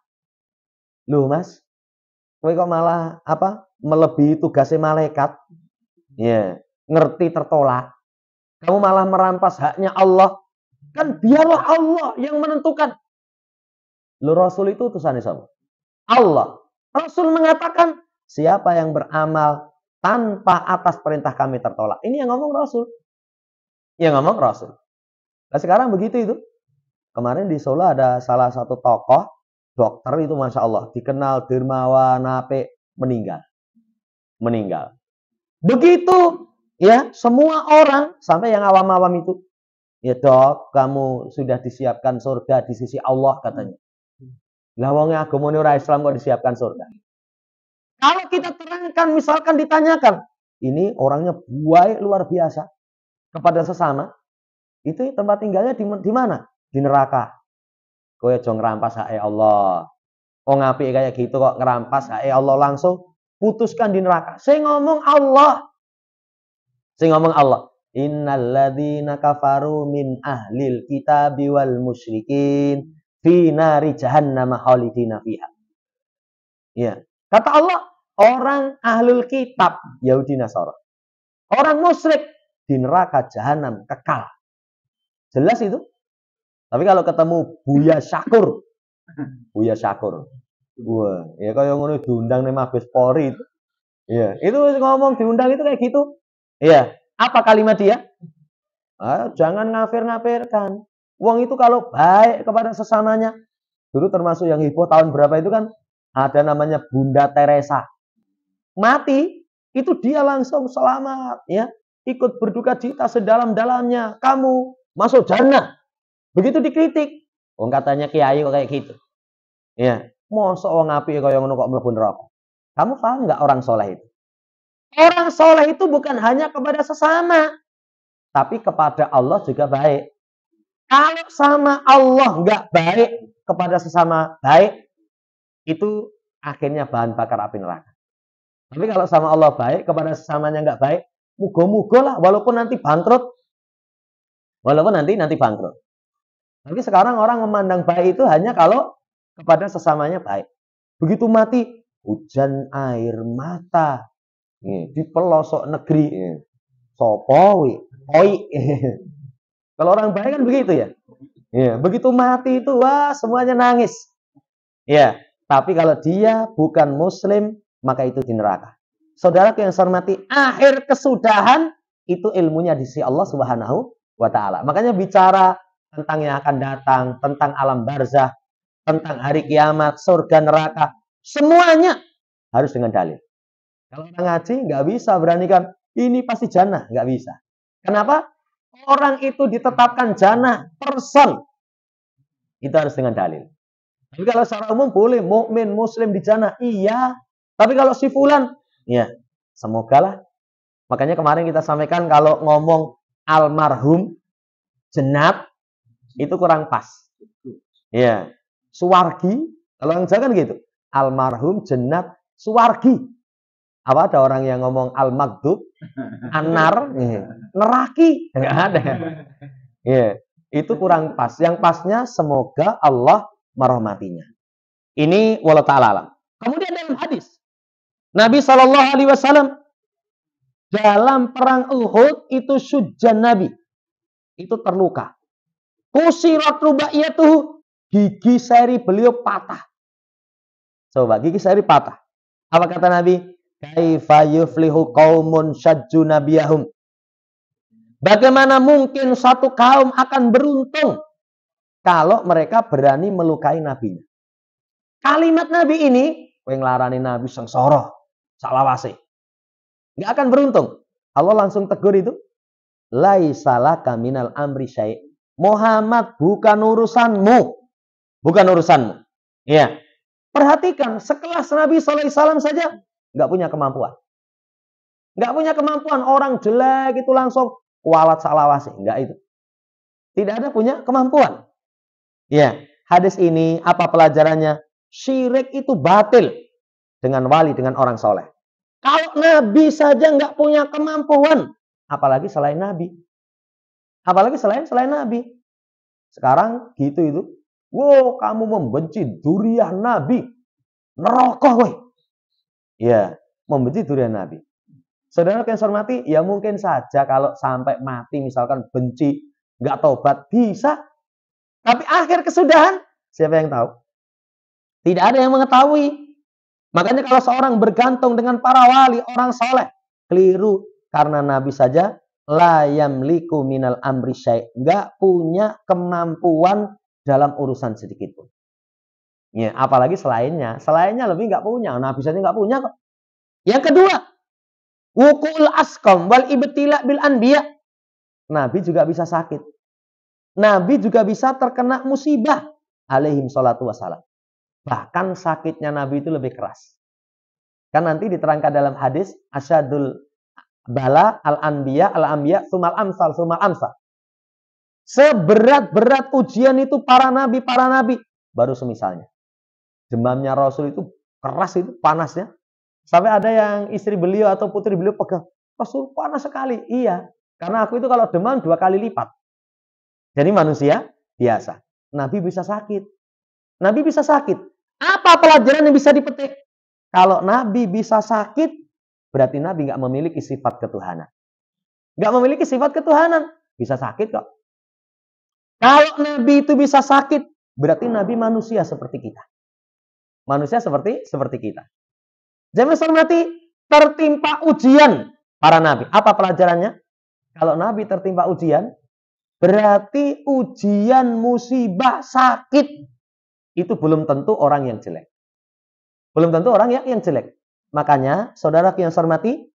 Loh, Mas, kowe kok malah melebihi tugasnya malaikat. Ya, ngerti tertolak. Kamu malah merampas haknya Allah. Kan biarlah Allah yang menentukan. Loh, Rasul itu utusannya siapa? Allah. Rasul mengatakan, siapa yang beramal tanpa atas perintah kami tertolak. Ini yang ngomong Rasul. Yang ngomong Rasul. Nah, sekarang begitu itu. Kemarin di Solo ada salah satu tokoh dokter itu Masya Allah. Dikenal dermawan, apik, meninggal. Begitu ya, semua orang sampai yang awam-awam itu, ya dok, kamu sudah disiapkan surga di sisi Allah katanya. Lah wong agamane ora Islam kok disiapkan surga. Kalau kita terangkan, misalkan ditanyakan, ini orangnya baik luar biasa kepada sesama, itu tempat tinggalnya di mana? Di neraka. Kowe aja ngrampas hak Allah. Wong apik kayak gitu kok ngerampas hak Allah, langsung putuskan di neraka. Saya ngomong Allah. Innalladzina kafaru min ahlil kitabi wal musyrikin fi nari jahannam khalidina fiha. Ya. Kata Allah, orang ahlul kitab, Yahudi Nasara. Orang musyrik di neraka jahanam kekal. Jelas itu? Tapi kalau ketemu Buya Syakur. Wah, ya kayak ngono diundang ning Mabes Polri itu. Iya, itu ngomong diundang itu kayak gitu. Iya, apa kalimat dia? Jangan ngafir-ngafirkan. Wong itu kalau baik kepada sesamanya. Dulu termasuk yang heboh tahun berapa itu kan ada namanya Bunda Teresa. Mati, itu dia langsung selamat ya. Ikut berduka cita sedalam-dalamnya. Kamu masuk jannah. Begitu dikritik. Wong katanya kiai kok kayak gitu. Ya, mosok wong apik kaya ngono kok mlebu neraka. Kamu paham enggak orang soleh itu? Orang soleh itu bukan hanya kepada sesama, tapi kepada Allah juga baik. Kalau sama Allah enggak baik, kepada sesama baik, itu akhirnya bahan bakar api neraka. Tapi kalau sama Allah baik, kepada sesamanya enggak baik, muga-muga lah, walaupun nanti bangkrut. Tapi sekarang orang memandang baik itu hanya kalau kepada sesamanya baik. Begitu mati, hujan air mata di pelosok negeri. Sopo oi. Kalau orang baik kan begitu ya. Ya, begitu mati itu wah semuanya nangis. Ya, tapi kalau dia bukan muslim, maka itu di neraka. Saudaraku yang saya hormati, akhir kesudahan itu ilmunya di sisi Allah Subhanahu wa taala. Makanya bicara tentang yang akan datang, tentang alam barzah, tentang hari kiamat, surga, neraka, semuanya harus dengan dalil. Kalau orang ngaji nggak bisa beranikan ini pasti jannah, nggak bisa. Kenapa? Orang itu ditetapkan jannah person, itu harus dengan dalil. Tapi kalau secara umum boleh mukmin muslim di jannah, iya. Tapi kalau si fulan, ya semoga lah. Makanya kemarin kita sampaikan kalau ngomong almarhum jannat itu kurang pas. Ya, suwargi, kalau yang Jawa kan gitu. Almarhum jannat suwargi. Apa ada orang yang ngomong al-maghdub, anar, neraki, enggak ada. Ya, itu kurang pas. Yang pasnya semoga Allah merahmatinya. Ini wallahu ta'ala alam. Kemudian dalam hadis Nabi Shallallahu alaihi wasallam dalam perang Uhud itu syujjan Nabi. Itu terluka. Kusirat rubaiyatuhu, gigi seri beliau patah. Coba gigi seri patah. Apa kata Nabi? Kaifa yuflihu qaumun syajju nabiyahum. Bagaimana mungkin satu kaum akan beruntung kalau mereka berani melukai nabinya? Kalimat Nabi ini kowe nglarani Nabi sengsara saklawase. Enggak akan beruntung. Allah langsung tegur itu, laisalaka minal amri syai'. Muhammad bukan urusanmu. Bukan urusanmu. Ya. Perhatikan, sekelas Nabi sallallahu alaihi wasallam saja enggak punya kemampuan. Enggak punya kemampuan. Orang jelek itu langsung kualat saklawase. Enggak itu. Tidak ada punya kemampuan. Ya, hadis ini apa pelajarannya? Syirik itu batil dengan wali, dengan orang soleh. Kalau Nabi saja nggak punya kemampuan, apalagi selain Nabi. Apalagi selain Nabi. Sekarang gitu itu. Wow, kamu membenci duriah Nabi. Neraka weh. Ya, membenci duriah Nabi. Saudara yang saya hormati, ya mungkin saja kalau sampai mati misalkan benci, nggak tobat, bisa. Tapi akhir kesudahan, siapa yang tahu? Tidak ada yang mengetahui. Makanya kalau seorang bergantung dengan para wali, orang soleh, keliru. Karena Nabi saja, la yamliku minal amri syai'. Nggak punya kemampuan dalam urusan sedikit pun. Ya, apalagi selainnya. Selainnya lebih nggak punya. Nabi saja nggak punya kok. Yang kedua, wuku'ul asqam wal ibtila bil anbiya. Nabi juga bisa sakit. Nabi juga bisa terkena musibah. Alaihim sholatu wassalam. Bahkan sakitnya Nabi itu lebih keras. Kan nanti diterangkan dalam hadis, asyadul bala al-anbiya sumal amsal. Seberat-berat ujian itu para nabi. Baru semisalnya. Demamnya Rasul itu keras, itu panasnya. Sampai ada yang istri beliau atau putri beliau pegang. Rasul panas sekali. Iya. Karena aku itu kalau demam 2 kali lipat. Jadi manusia biasa. Nabi bisa sakit. Nabi bisa sakit. Apa pelajaran yang bisa dipetik? Kalau Nabi bisa sakit, berarti Nabi nggak memiliki sifat ketuhanan. Nggak memiliki sifat ketuhanan. Bisa sakit kok. Kalau Nabi itu bisa sakit, berarti Nabi manusia seperti kita. Manusia seperti kita. Jangan hormati, tertimpa ujian para Nabi. Apa pelajarannya? Kalau Nabi tertimpa ujian, berarti ujian musibah sakit itu belum tentu orang yang jelek. Belum tentu orang yang jelek. Makanya, saudara yang saya hormati,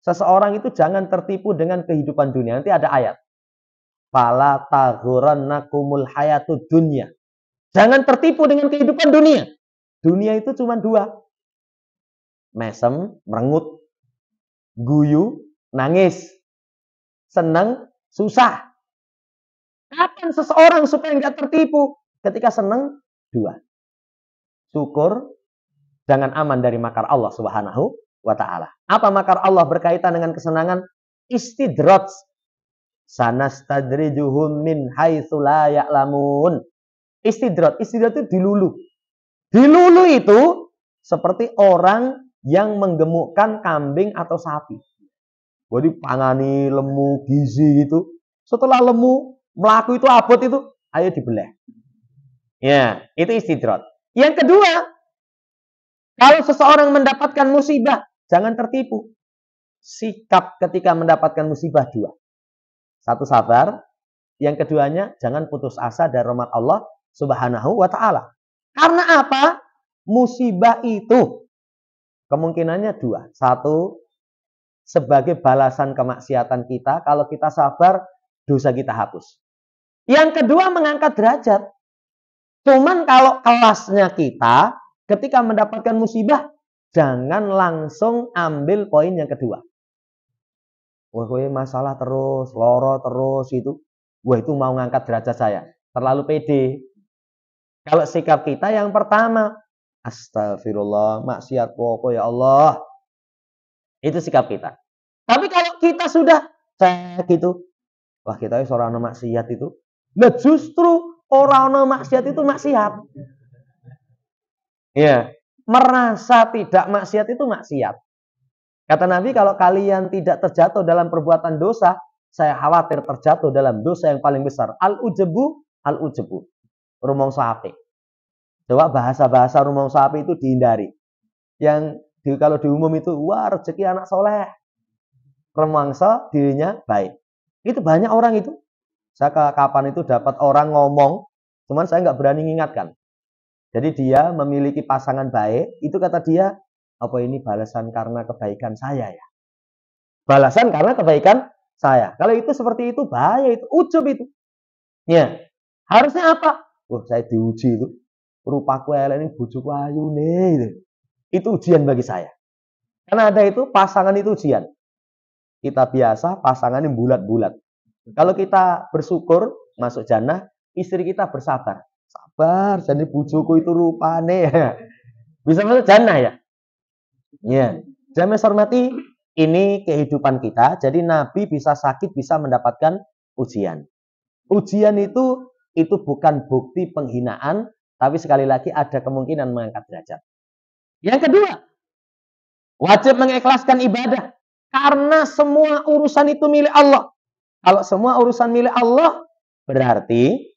seseorang itu jangan tertipu dengan kehidupan dunia. Nanti ada ayat. Fala taghurannakumul hayatud dunya. Jangan tertipu dengan kehidupan dunia. Dunia itu cuma 2. Mesem, merengut, guyu, nangis. Senang, susah. Kapan seseorang supaya nggak tertipu? Ketika senang, 2. Syukur, jangan aman dari makar Allah Subhanahu wa ta'ala. Apa makar Allah berkaitan dengan kesenangan? Istidraj. Sanastadrijuhum min haitsu la ya'lamun. Istidraj itu dilulu. Dilulu itu seperti orang yang menggemukkan kambing atau sapi. Jadi pangani lemu gizi gitu. Setelah lemu melaku itu abot itu, ayo dibelah. Ya, itu istidraj. Yang kedua, kalau seseorang mendapatkan musibah, jangan tertipu. Sikap ketika mendapatkan musibah 2. Satu, sabar. Yang keduanya, jangan putus asa dari rahmat Allah Subhanahu wa ta'ala. Karena apa? Musibah itu kemungkinannya 2. Satu, sebagai balasan kemaksiatan kita. Kalau kita sabar, dosa kita hapus. Yang kedua, mengangkat derajat. Cuman kalau kelasnya kita, ketika mendapatkan musibah, jangan langsung ambil poin yang kedua. Wah, masalah terus, loro terus itu. Wah, itu mau ngangkat derajat saya. Terlalu pede. Kalau sikap kita yang pertama, astagfirullah, maksiat pokok ya Allah. Itu sikap kita. Tapi kalau kita sudah cek gitu, wah kita seorang maksiat itu. Nah justru orang maksiat itu maksiat. Ya, merasa tidak maksiat itu maksiat. Kata Nabi, kalau kalian tidak terjatuh dalam perbuatan dosa, saya khawatir terjatuh dalam dosa yang paling besar. Al-ujebu. Rumong sapi. Coba bahasa-bahasa rumong sapi itu dihindari. Yang kalau di umum itu, wah rezeki anak soleh. Remangsa dirinya baik. Itu banyak orang itu. Saya kapan itu dapat orang ngomong, cuman saya nggak berani mengingatkan. Jadi dia memiliki pasangan baik, itu kata dia, apa ini balasan karena kebaikan saya ya? Balasan karena kebaikan saya. Kalau itu seperti itu, bahaya itu, ujub itu. Ya, harusnya apa? Wah, saya diuji itu. Rupaku elek ini bojoku ayu nih. Itu ujian bagi saya. Karena ada itu, pasangan itu ujian. Kita biasa, pasangannya bulat-bulat. Kalau kita bersyukur, masuk jannah, istri kita bersabar. Sabar, jadi bojoku itu rupane ya. Bisa masuk jannah ya? Ya. Jamaah hormati, ini kehidupan kita. Jadi Nabi bisa sakit, bisa mendapatkan ujian. Ujian itu bukan bukti penghinaan, tapi sekali lagi ada kemungkinan mengangkat derajat. Yang kedua, wajib mengikhlaskan ibadah. Karena semua urusan itu milik Allah. Kalau semua urusan milik Allah, berarti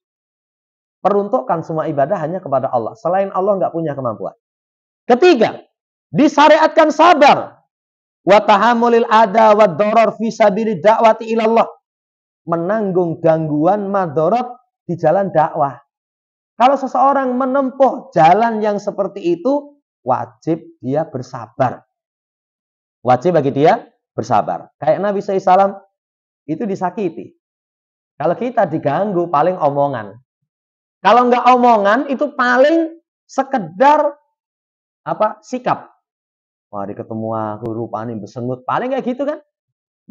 peruntukkan semua ibadah hanya kepada Allah. Selain Allah nggak punya kemampuan. Ketiga, disyariatkan sabar. Wa tahammulil ada wa doror fi sabili da'wati ilallah. Menanggung gangguan madorot di jalan dakwah. Kalau seseorang menempuh jalan yang seperti itu, wajib dia bersabar. Wajib bagi dia bersabar. Kayak Nabi SAW itu disakiti. Kalau kita diganggu, paling omongan. Kalau nggak omongan, itu paling sekedar sikap. Wah, ketemu aku rupanya besengut. Paling kayak gitu kan?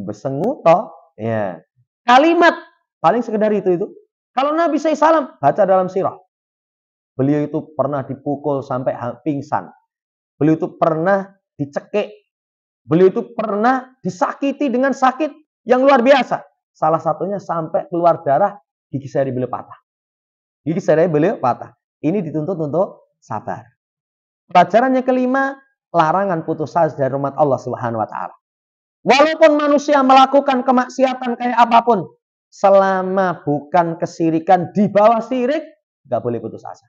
Besengut toh. Ya. Kalimat paling sekedar itu. Kalau Nabi SAW baca dalam sirah. Beliau itu pernah dipukul sampai pingsan. Beliau itu pernah dicekik. Beliau itu pernah disakiti dengan sakit yang luar biasa. Salah satunya sampai keluar darah, gigi seri beliau patah. Gigi seri beliau patah. Ini dituntut untuk sabar. Pelajaran yang kelima, larangan putus asa dari rahmat Allah Subhanahu wa taala. Walaupun manusia melakukan kemaksiatan kayak apapun, selama bukan kesirikan di bawah syirik, nggak boleh putus asa.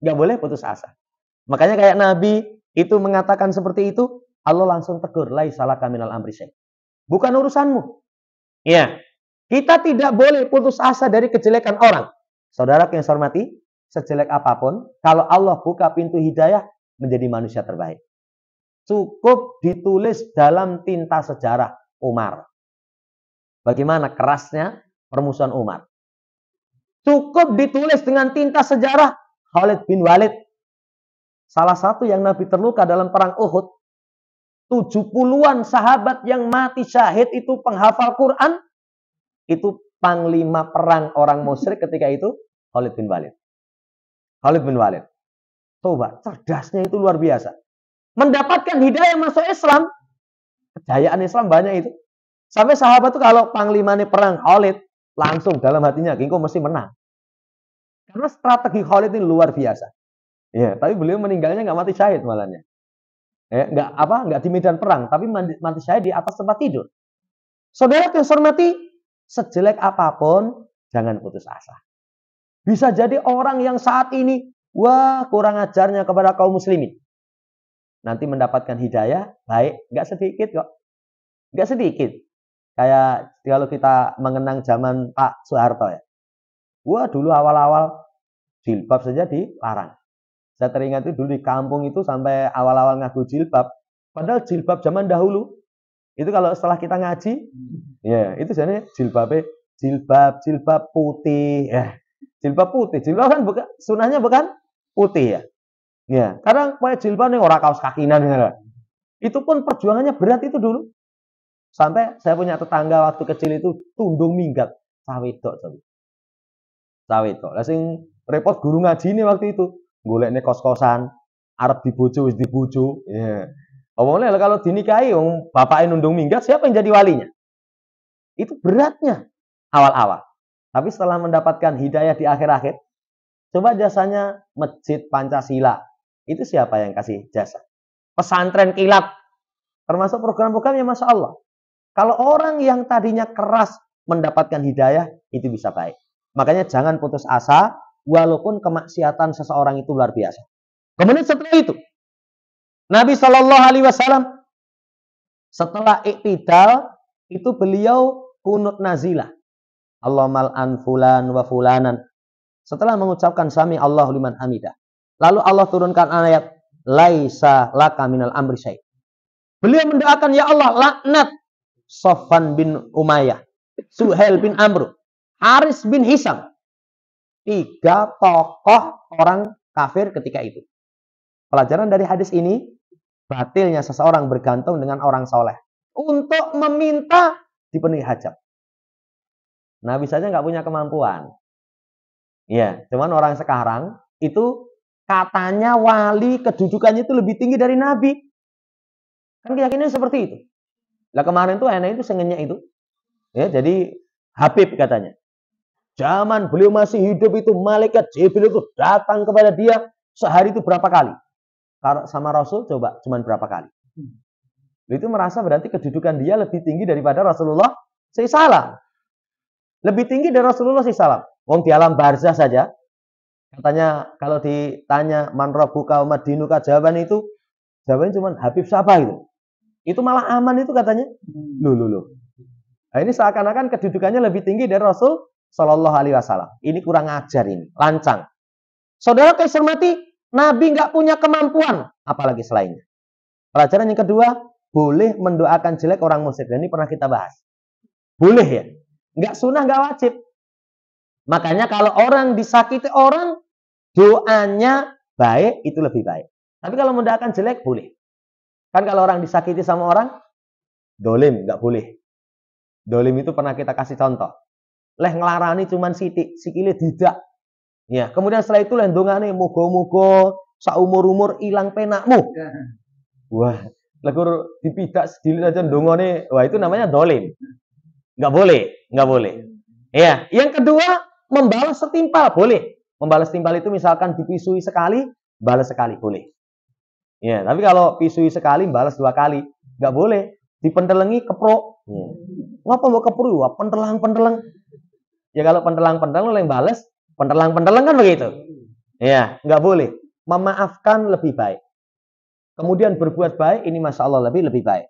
Nggak boleh putus asa. Makanya kayak Nabi itu mengatakan seperti itu, Allah langsung tegur, laisa laka minal amri syai'. Bukan urusanmu. Ya, kita tidak boleh putus asa dari kejelekan orang. Saudara yang saya hormati, sejelek apapun, kalau Allah buka pintu hidayah, menjadi manusia terbaik. Cukup ditulis dalam tinta sejarah Umar. Bagaimana kerasnya permusuhan Umar. Cukup ditulis dengan tinta sejarah Khalid bin Walid. Salah satu yang Nabi terluka dalam perang Uhud. 70-an sahabat yang mati syahid itu penghafal Quran. Itu panglima perang orang musyrik ketika itu Khalid bin Walid. Khalid bin Walid. Coba, cerdasnya itu luar biasa. Mendapatkan hidayah masuk Islam. Kejayaan Islam banyak itu. Sampai sahabat itu kalau panglimanya perang Khalid, langsung dalam hatinya, engkau mesti menang. Karena strategi Khalid ini luar biasa. Ya, tapi beliau meninggalnya nggak mati syahid malahnya. Nggak di medan perang, tapi mati syahid di atas tempat tidur. Saudara yang hormati, sejelek apapun, jangan putus asa. Bisa jadi orang yang saat ini, wah kurang ajarnya kepada kaum muslimin. Nanti mendapatkan hidayah, baik, nggak sedikit kok. Nggak sedikit. Kayak kalau kita mengenang zaman Pak Soeharto ya. Wah dulu awal-awal jilbab saja dilarang. Saya teringat itu dulu di kampung itu sampai awal-awal ngaku jilbab. Padahal jilbab zaman dahulu, itu kalau setelah kita ngaji, ya itu sebenarnya jilbab putih. Ya, jilbab putih. Jilbab kan bukan, sunahnya bukan putih ya. Ya, kadang pakai jilbab nih orang kaos kakinan. Ya. Itu pun perjuangannya berat itu dulu. Sampai saya punya tetangga waktu kecil itu tundung minggat. Sawedok. Sawedok. Lah sing repot guru ngaji ini waktu itu. Golekne kos-kosan, arep dibojo wis dibojo. Ya. Omongnya kalau dinikahi wong bapaknya nundung minggat, siapa yang jadi walinya? Itu beratnya awal-awal. Tapi setelah mendapatkan hidayah di akhir-akhir, coba jasanya Masjid Pancasila. Itu siapa yang kasih jasa? Pesantren kilat. Termasuk program-programnya Masya Allah. Kalau orang yang tadinya keras mendapatkan hidayah, itu bisa baik. Makanya jangan putus asa, walaupun kemaksiatan seseorang itu luar biasa. Kemudian setelah itu, Nabi Shallallahu Alaihi Wasallam setelah iktidal itu beliau kunut nazilah. Allahumma an fulan wa fulanan. Setelah mengucapkan sami Allahu liman hamidah. Lalu Allah turunkan ayat laisa laka minal amri syai'. Beliau mendoakan, ya Allah, laknat Sofwan bin Umayyah, Suhail bin Amr, Haris bin Hisam. 3 tokoh orang kafir ketika itu. Pelajaran dari hadis ini, batilnya seseorang bergantung dengan orang soleh untuk meminta dipenuhi hajat. Nabi saja nggak punya kemampuan. Ya, cuman orang sekarang itu katanya wali kedudukannya itu lebih tinggi dari Nabi. Kan keyakinannya seperti itu. Lah kemarin tuh enak itu sengennya itu. Ya, jadi Habib katanya. Zaman beliau masih hidup itu malaikat Jibril itu datang kepada dia sehari itu berapa kali? Sama Rasul coba cuman berapa kali? Itu merasa berarti kedudukan dia lebih tinggi daripada Rasulullah SAW. Lebih tinggi dari Rasulullah SAW. Wong di alam barzah saja, katanya kalau ditanya man rabbuka wa madinuka, jawabannya cuma Habib siapa itu. Itu malah aman itu katanya. Loh. Nah, ini seakan-akan kedudukannya lebih tinggi dari Rasul Shallallahu Alaihi Wasallam. Ini kurang ajar ini, lancang. Saudara hormati, Nabi nggak punya kemampuan, apalagi selainnya. Pelajaran yang kedua, boleh mendoakan jelek orang musyrik. Dan ini pernah kita bahas. Boleh ya, nggak sunnah, nggak wajib. Makanya kalau orang disakiti orang, doanya baik, itu lebih baik. Tapi kalau mendoakan jelek, boleh. Kan kalau orang disakiti sama orang, dolim, nggak boleh. Dolim itu pernah kita kasih contoh. Leh ngelarani cuman sitik, sikile tidak. Ya, kemudian setelah itu lendongane mugo-mugo saumur-umur ilang penakmu. Wah, legur dipidak sedilin aja ndongone. Wah, itu namanya dolim. Nggak boleh. Ya, yang kedua, membalas setimpal boleh. Membalas setimpal itu misalkan dipisui sekali, balas sekali boleh. Ya, tapi kalau pisui sekali, balas 2 kali, nggak boleh. Dipentelengi keprok. Ya. Ngapa mau keprok? Wah, pentelang. Ya kalau pentelang yang balas, pentelang kan begitu. Ya, nggak boleh. Memaafkan lebih baik. Kemudian berbuat baik, ini masya Allah lebih baik.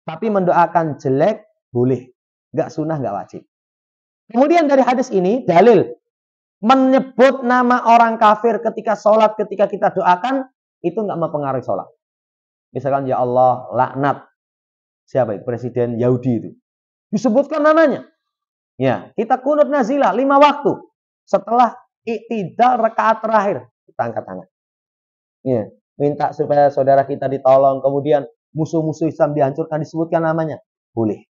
Tapi mendoakan jelek boleh, nggak sunnah, nggak wajib. Kemudian dari hadis ini dalil menyebut nama orang kafir ketika sholat, ketika kita doakan itu nggak mempengaruhi sholat. Misalkan ya Allah laknat siapa itu presiden Yahudi itu, disebutkan namanya. Ya, kita kunut nazilah 5 waktu setelah iktidal rakaat terakhir kita angkat tangan. Ya, minta supaya saudara kita ditolong, kemudian musuh-musuh Islam dihancurkan, disebutkan namanya, boleh.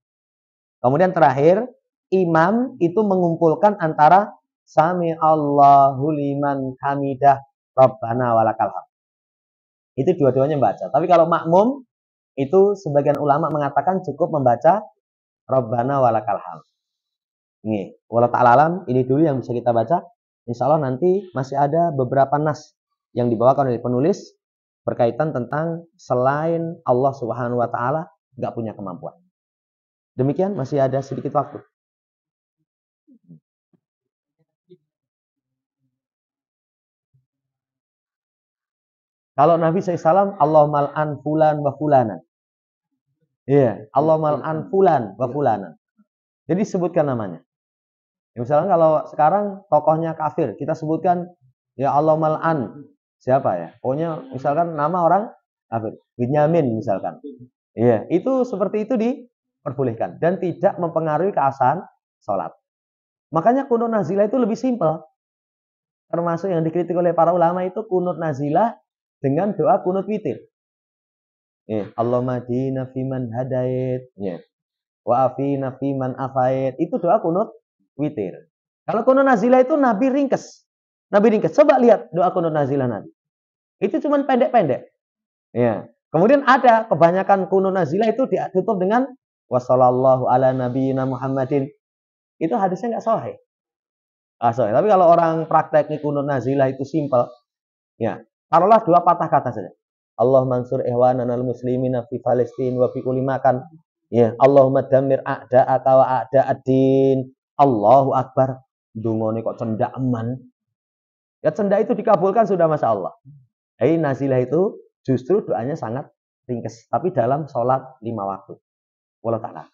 Kemudian terakhir, imam itu mengumpulkan antara sami Allahu liman hamidah Rabbana walakal hamd. Itu dua-duanya baca. Tapi kalau makmum itu sebagian ulama mengatakan cukup membaca Rabbana walakal hamd. Ini, wallahu ta'ala alam, ini dulu yang bisa kita baca. Insya Allah nanti masih ada beberapa nas yang dibawakan oleh penulis berkaitan tentang selain Allah Subhanahu wa taala nggak punya kemampuan. Demikian, masih ada sedikit waktu. Kalau Nabi SAW, Allah mal'an fulan wa fulanan. Iya, Allah mal'an fulan wa fulanan. Jadi sebutkan namanya. Ya, misalnya kalau sekarang tokohnya kafir, kita sebutkan ya Allah mal'an. Siapa ya? Pokoknya misalkan nama orang kafir. Binyamin misalkan. Iya, itu seperti itu diperbolehkan. Dan tidak mempengaruhi keabsahan sholat. Makanya kunut nazilah itu lebih simpel. Termasuk yang dikritik oleh para ulama itu kunut nazilah dengan doa kunut witir. Allahumma hadina fiman hadait, wa afina fiman afait. Itu doa kunut witir. Kalau kunut nazilah itu Nabi ringkes. Coba lihat doa kunut nazilah Nabi. Itu cuma pendek-pendek. Ya. Kemudian ada kebanyakan kunut nazilah itu ditutup dengan wassallallahu ala nabiyina Muhammadin. Itu hadisnya nggak sahih. Tapi kalau orang praktek kunut nazilah itu simpel. Ya, taruhlah 2 patah kata saja. Allah mansur ihwanana al-muslimina fi Palestin wa fi kulli makan. Ya, Allahumma damir a'da'aka wa a'da'ad-din. Allahu akbar. Dungone kok cendak aman. Ya cendak itu dikabulkan sudah masya Allah. Nazilah itu justru doanya sangat ringkes, tapi dalam sholat 5 waktu. Wallahu ta'ala.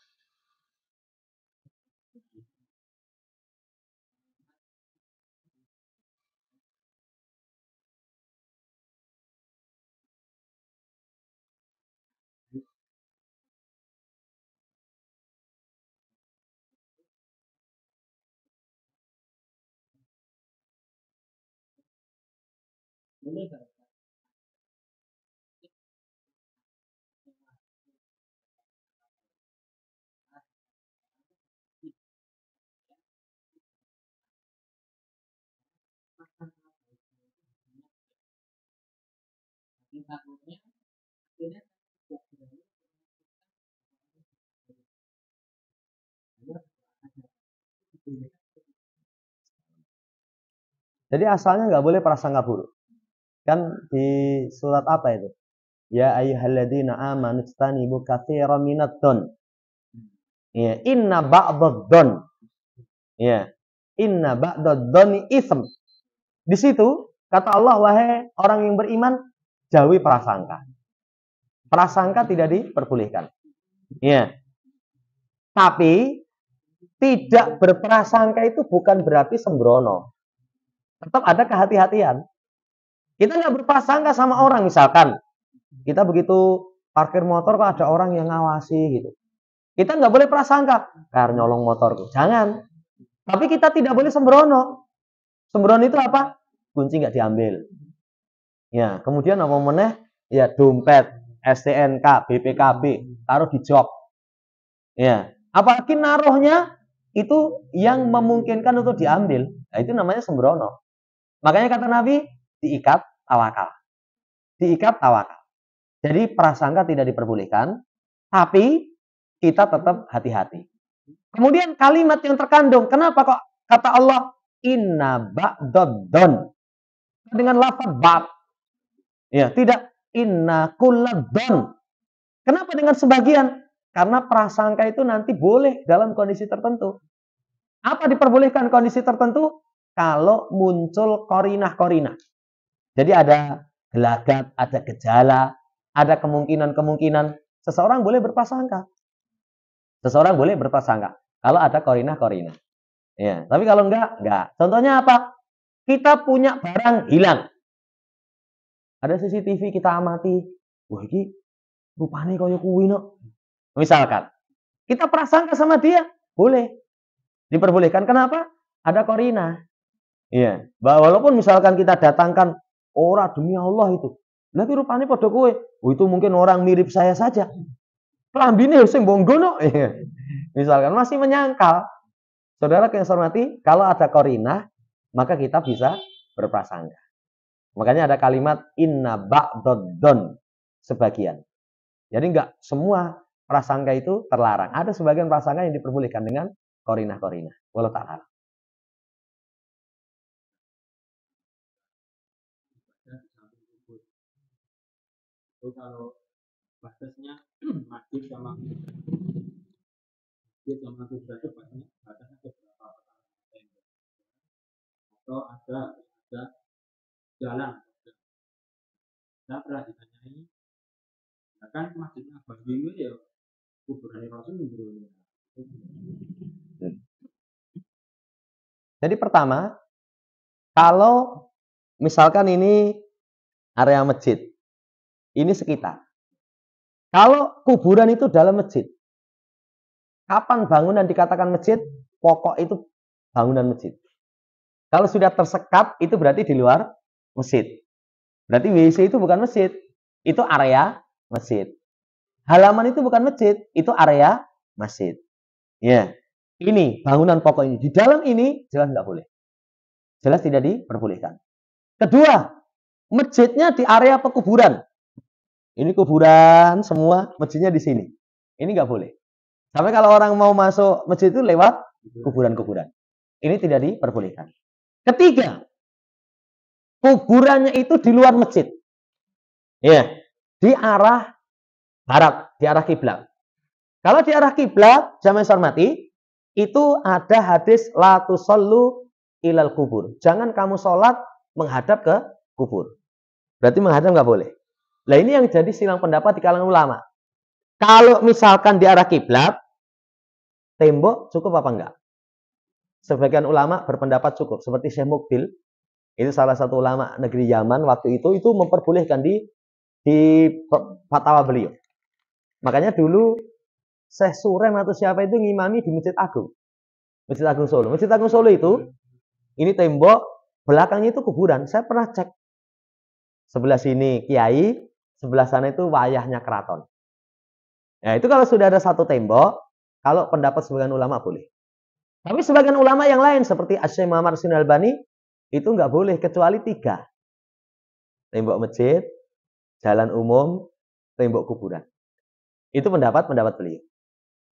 Jadi asalnya nggak boleh prasangka buruk. Kan di surat apa itu? Ya ayyuhalladzina amanu istanibu katsiran minadh don. Ya, inna ba'dad don. Ya, inna ba'dad doni ism. Di situ kata Allah, wahai orang yang beriman, jauhi prasangka. Prasangka tidak diperbolehkan. Ya. Tapi tidak berprasangka itu bukan berarti sembrono. Tetap ada kehati-hatian. Kita nggak berprasangka sama orang, misalkan kita begitu parkir motor kok ada orang yang ngawasi gitu. Kita nggak boleh prasangka, karena nyolong motorku. Jangan. Tapi kita tidak boleh sembrono. Sembrono itu apa? Kunci nggak diambil. Ya, kemudian apa meneh? Ya, dompet, STNK, BPKB, taruh di jok. Ya, apalagi naruhnya itu yang memungkinkan untuk diambil. Nah, itu namanya sembrono. Makanya kata Nabi, diikat tawakal. Diikat tawakal. Jadi prasangka tidak diperbolehkan, tapi kita tetap hati-hati. Kemudian kalimat yang terkandung, kenapa kok kata Allah inna ba'dad-don dengan lafaz ba'd? Ya, tidak inna kullad-don. Kenapa dengan sebagian? Karena prasangka itu nanti boleh dalam kondisi tertentu. Apa diperbolehkan kondisi tertentu? Kalau muncul korinah-korinah. Jadi ada gelagat, ada gejala, ada kemungkinan-kemungkinan seseorang boleh berprasangka. Seseorang boleh berprasangka kalau ada korinah-korinah. Ya, tapi kalau enggak. Contohnya apa? Kita punya barang hilang. Ada CCTV kita amati. Wah, ini rupanya kaya kuwi no. Misalkan, kita prasangka sama dia, boleh. Diperbolehkan. Kenapa? Ada korinah. Iya. Walaupun misalkan kita datangkan orang demi Allah itu. Tapi rupanya pada kowe. Oh, itu mungkin orang mirip saya saja. Kelambine sing bonggono. Misalkan masih menyangkal. Saudara yang saya hormati, kalau ada korinah, maka kita bisa berprasangka. Makanya ada kalimat inna ba'dad-don, sebagian. Jadi enggak semua prasangka itu terlarang. Ada sebagian prasangka yang diperbolehkan dengan korinah-korinah. Wallahu ta'ala. Kalau batasnya masjid sama kuda itu batasnya beberapa atau ada jalan. Saya pernah ditanyai, ya kan masjidnya Bangil ya kuburan Rasul gitu. Jadi pertama, kalau misalkan ini area masjid, ini sekitar. Kalau kuburan itu dalam masjid, kapan bangunan dikatakan masjid? Pokok itu bangunan masjid. Kalau sudah tersekat, itu berarti di luar masjid. Berarti WC itu bukan masjid, itu area masjid. Halaman itu bukan masjid, itu area masjid. Ya, ini bangunan pokok ini. Di dalam ini jelas nggak boleh. Jelas tidak diperbolehkan. Kedua, masjidnya di area pekuburan. Ini kuburan semua, masjidnya di sini. Ini nggak boleh. Sampai kalau orang mau masuk masjid itu lewat kuburan-kuburan. Ini tidak diperbolehkan. Ketiga, kuburannya itu di luar masjid. Ya, di arah barat, di arah kiblat. Kalau di arah kiblat, jamaah hormati, itu ada hadis la tusallu ilal kubur. Jangan kamu sholat menghadap ke kubur. Berarti menghadap nggak boleh. Nah, ini yang jadi silang pendapat di kalangan ulama. Kalau misalkan di arah kiblat, tembok cukup apa enggak? Sebagian ulama berpendapat cukup. Seperti Syekh Mukbil, itu salah satu ulama negeri Yaman waktu itu memperbolehkan di fatwa beliau. Makanya dulu Syekh Surem atau siapa itu ngimami di Masjid Agung. Masjid Agung Solo. Masjid Agung Solo itu, ini tembok, belakangnya itu kuburan. Saya pernah cek. Sebelah sini kiai, sebelah sana itu wayahnya keraton. Nah, itu kalau sudah ada satu tembok, kalau pendapat sebagian ulama boleh. Tapi sebagian ulama yang lain seperti Syekh Muhammad Rashin Albani itu nggak boleh kecuali 3. Tembok masjid, jalan umum, tembok kuburan. Itu pendapat beliau.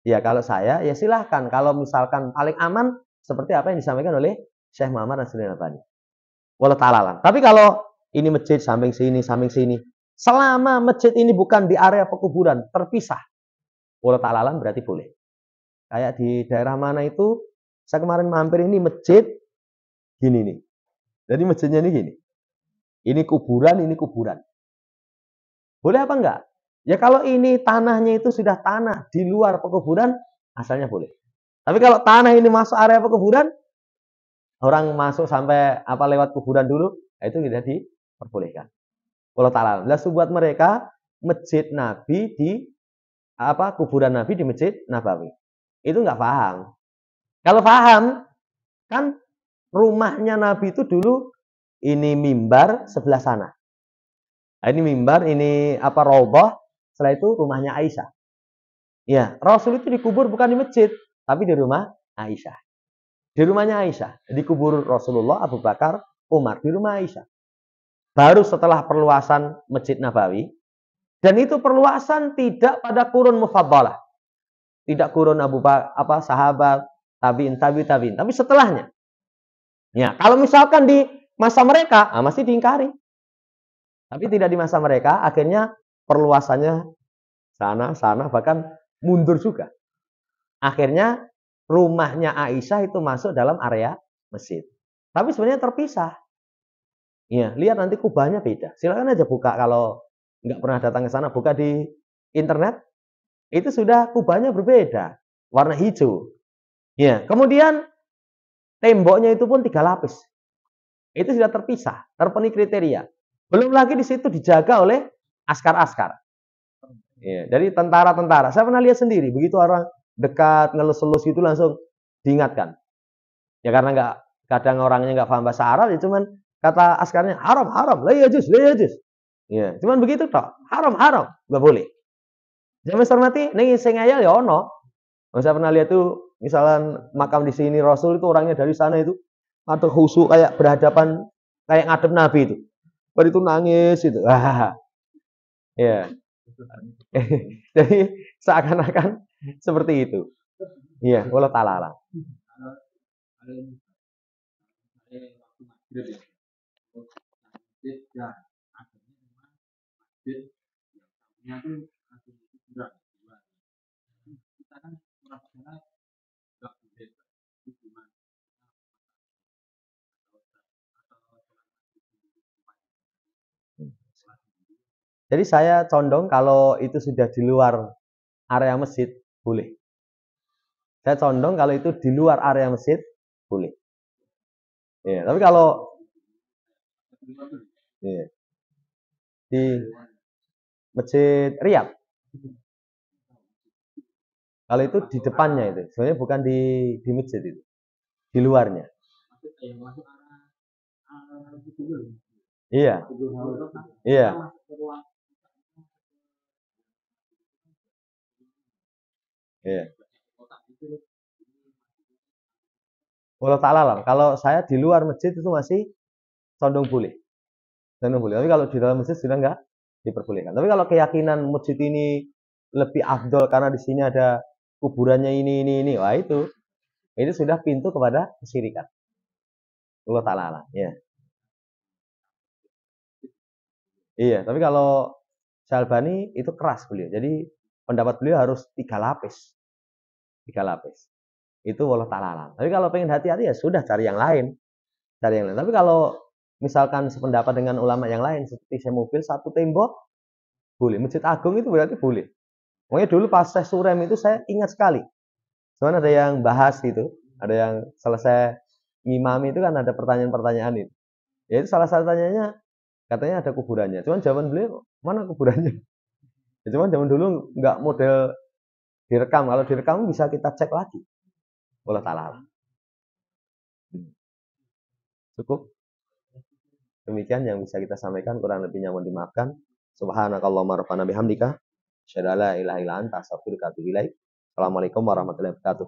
Ya kalau saya, ya silahkan. Kalau misalkan paling aman, seperti apa yang disampaikan oleh Syekh Muhammad Rashin Albani. Wallahu ta'ala. Tapi kalau ini masjid samping sini, selama masjid ini bukan di area pekuburan, terpisah, wallahu ta'ala berarti boleh. Kayak di daerah mana itu, saya kemarin mampir ini masjid, gini nih. Jadi masjidnya ini gini. Ini kuburan. Boleh apa enggak? Ya kalau ini tanahnya itu sudah tanah di luar pekuburan, asalnya boleh. Tapi kalau tanah ini masuk area pekuburan, orang masuk sampai lewat kuburan dulu, itu tidak diperbolehkan. Allah Ta'ala. Lalu buat mereka masjid Nabi di kuburan Nabi di Masjid Nabawi. Itu nggak paham. Kalau paham, kan rumahnya Nabi itu dulu ini mimbar sebelah sana. Nah, ini mimbar, ini raudhah, setelah itu rumahnya Aisyah. Ya, Rasul itu dikubur bukan di masjid, tapi di rumah Aisyah. Di rumahnya Aisyah, dikubur Rasulullah, Abu Bakar, Umar di rumah Aisyah. Baru setelah perluasan Masjid Nabawi, dan itu perluasan tidak pada kurun mufaddalah. Tidak kurun Abu Bakar, sahabat, tabi'in, tapi setelahnya. Ya, kalau misalkan di masa mereka, masih diingkari. Tapi tidak di masa mereka, akhirnya perluasannya sana, bahkan mundur juga. Akhirnya rumahnya Aisyah itu masuk dalam area masjid. Tapi sebenarnya terpisah. Ya, lihat nanti kubahnya beda. Silakan aja buka kalau nggak pernah datang ke sana, buka di internet. Itu sudah kubahnya berbeda, warna hijau. Ya, kemudian temboknya itu pun 3 lapis. Itu sudah terpisah, terpenuhi kriteria. Belum lagi di situ dijaga oleh askar-askar. Ya, dari tentara-tentara. Saya pernah lihat sendiri, begitu orang dekat ngelus-elus itu langsung diingatkan. Ya karena kadang orangnya nggak paham bahasa Arab, ya cuman kata askarnya haram, la yajuz. Ya, cuman begitu toh, haram, nggak boleh. Jangan hormati, ning sing ngayal ya ono. Saya pernah lihat tuh, misalnya makam di sini Rasul itu orangnya dari sana itu atau khusyuk kayak berhadapan kayak ngadep Nabi itu. Baru itu nangis itu. Ya. Jadi seakan-akan seperti itu. Iya, Allah taala. Jadi saya condong kalau itu sudah di luar area masjid, boleh. Saya condong kalau itu di luar area masjid, boleh. Ya, tapi kalau ya, di Masjid Riyadh, kalau itu di depannya itu, sebenarnya bukan di masjid itu, di luarnya. Iya, iya. Iya. Walau ta'ala lah. Kalau saya di luar masjid itu masih condong boleh. Condong boleh. Tapi kalau di dalam masjid sudah enggak diperbolehkan. Tapi kalau keyakinan masjid ini lebih afdol karena di sini ada kuburannya ini, wah itu sudah pintu kepada kesyirikan. Allah ta'ala lah. Ya. Iya, tapi kalau Syalbani itu keras beliau. Jadi pendapat beliau harus 3 lapis. 3 lapis. Itu wallah ta'ala. Tapi kalau pengen hati-hati ya sudah cari yang lain. Tapi kalau misalkan sependapat dengan ulama yang lain seperti saya mobil satu tembok boleh. Masjid Agung itu berarti boleh. Pokoknya dulu pas saya surem itu saya ingat sekali. Cuman ada yang bahas gitu, ada yang selesai ngimami itu kan ada pertanyaan-pertanyaan itu. Ya itu salah satu tanyanya katanya ada kuburannya. Cuman jawaban beliau mana kuburannya? Ya, cuman zaman dulu nggak model direkam. Kalau direkam bisa kita cek lagi. Allah ta'ala. Cukup? Demikian yang bisa kita sampaikan, kurang lebihnya mohon dimaafkan. Subhanakallahumma rabbana bihamdika asyhadu an la ilaha illa anta astaghfiruka wa atubu ilaik. Assalamualaikum warahmatullahi wabarakatuh.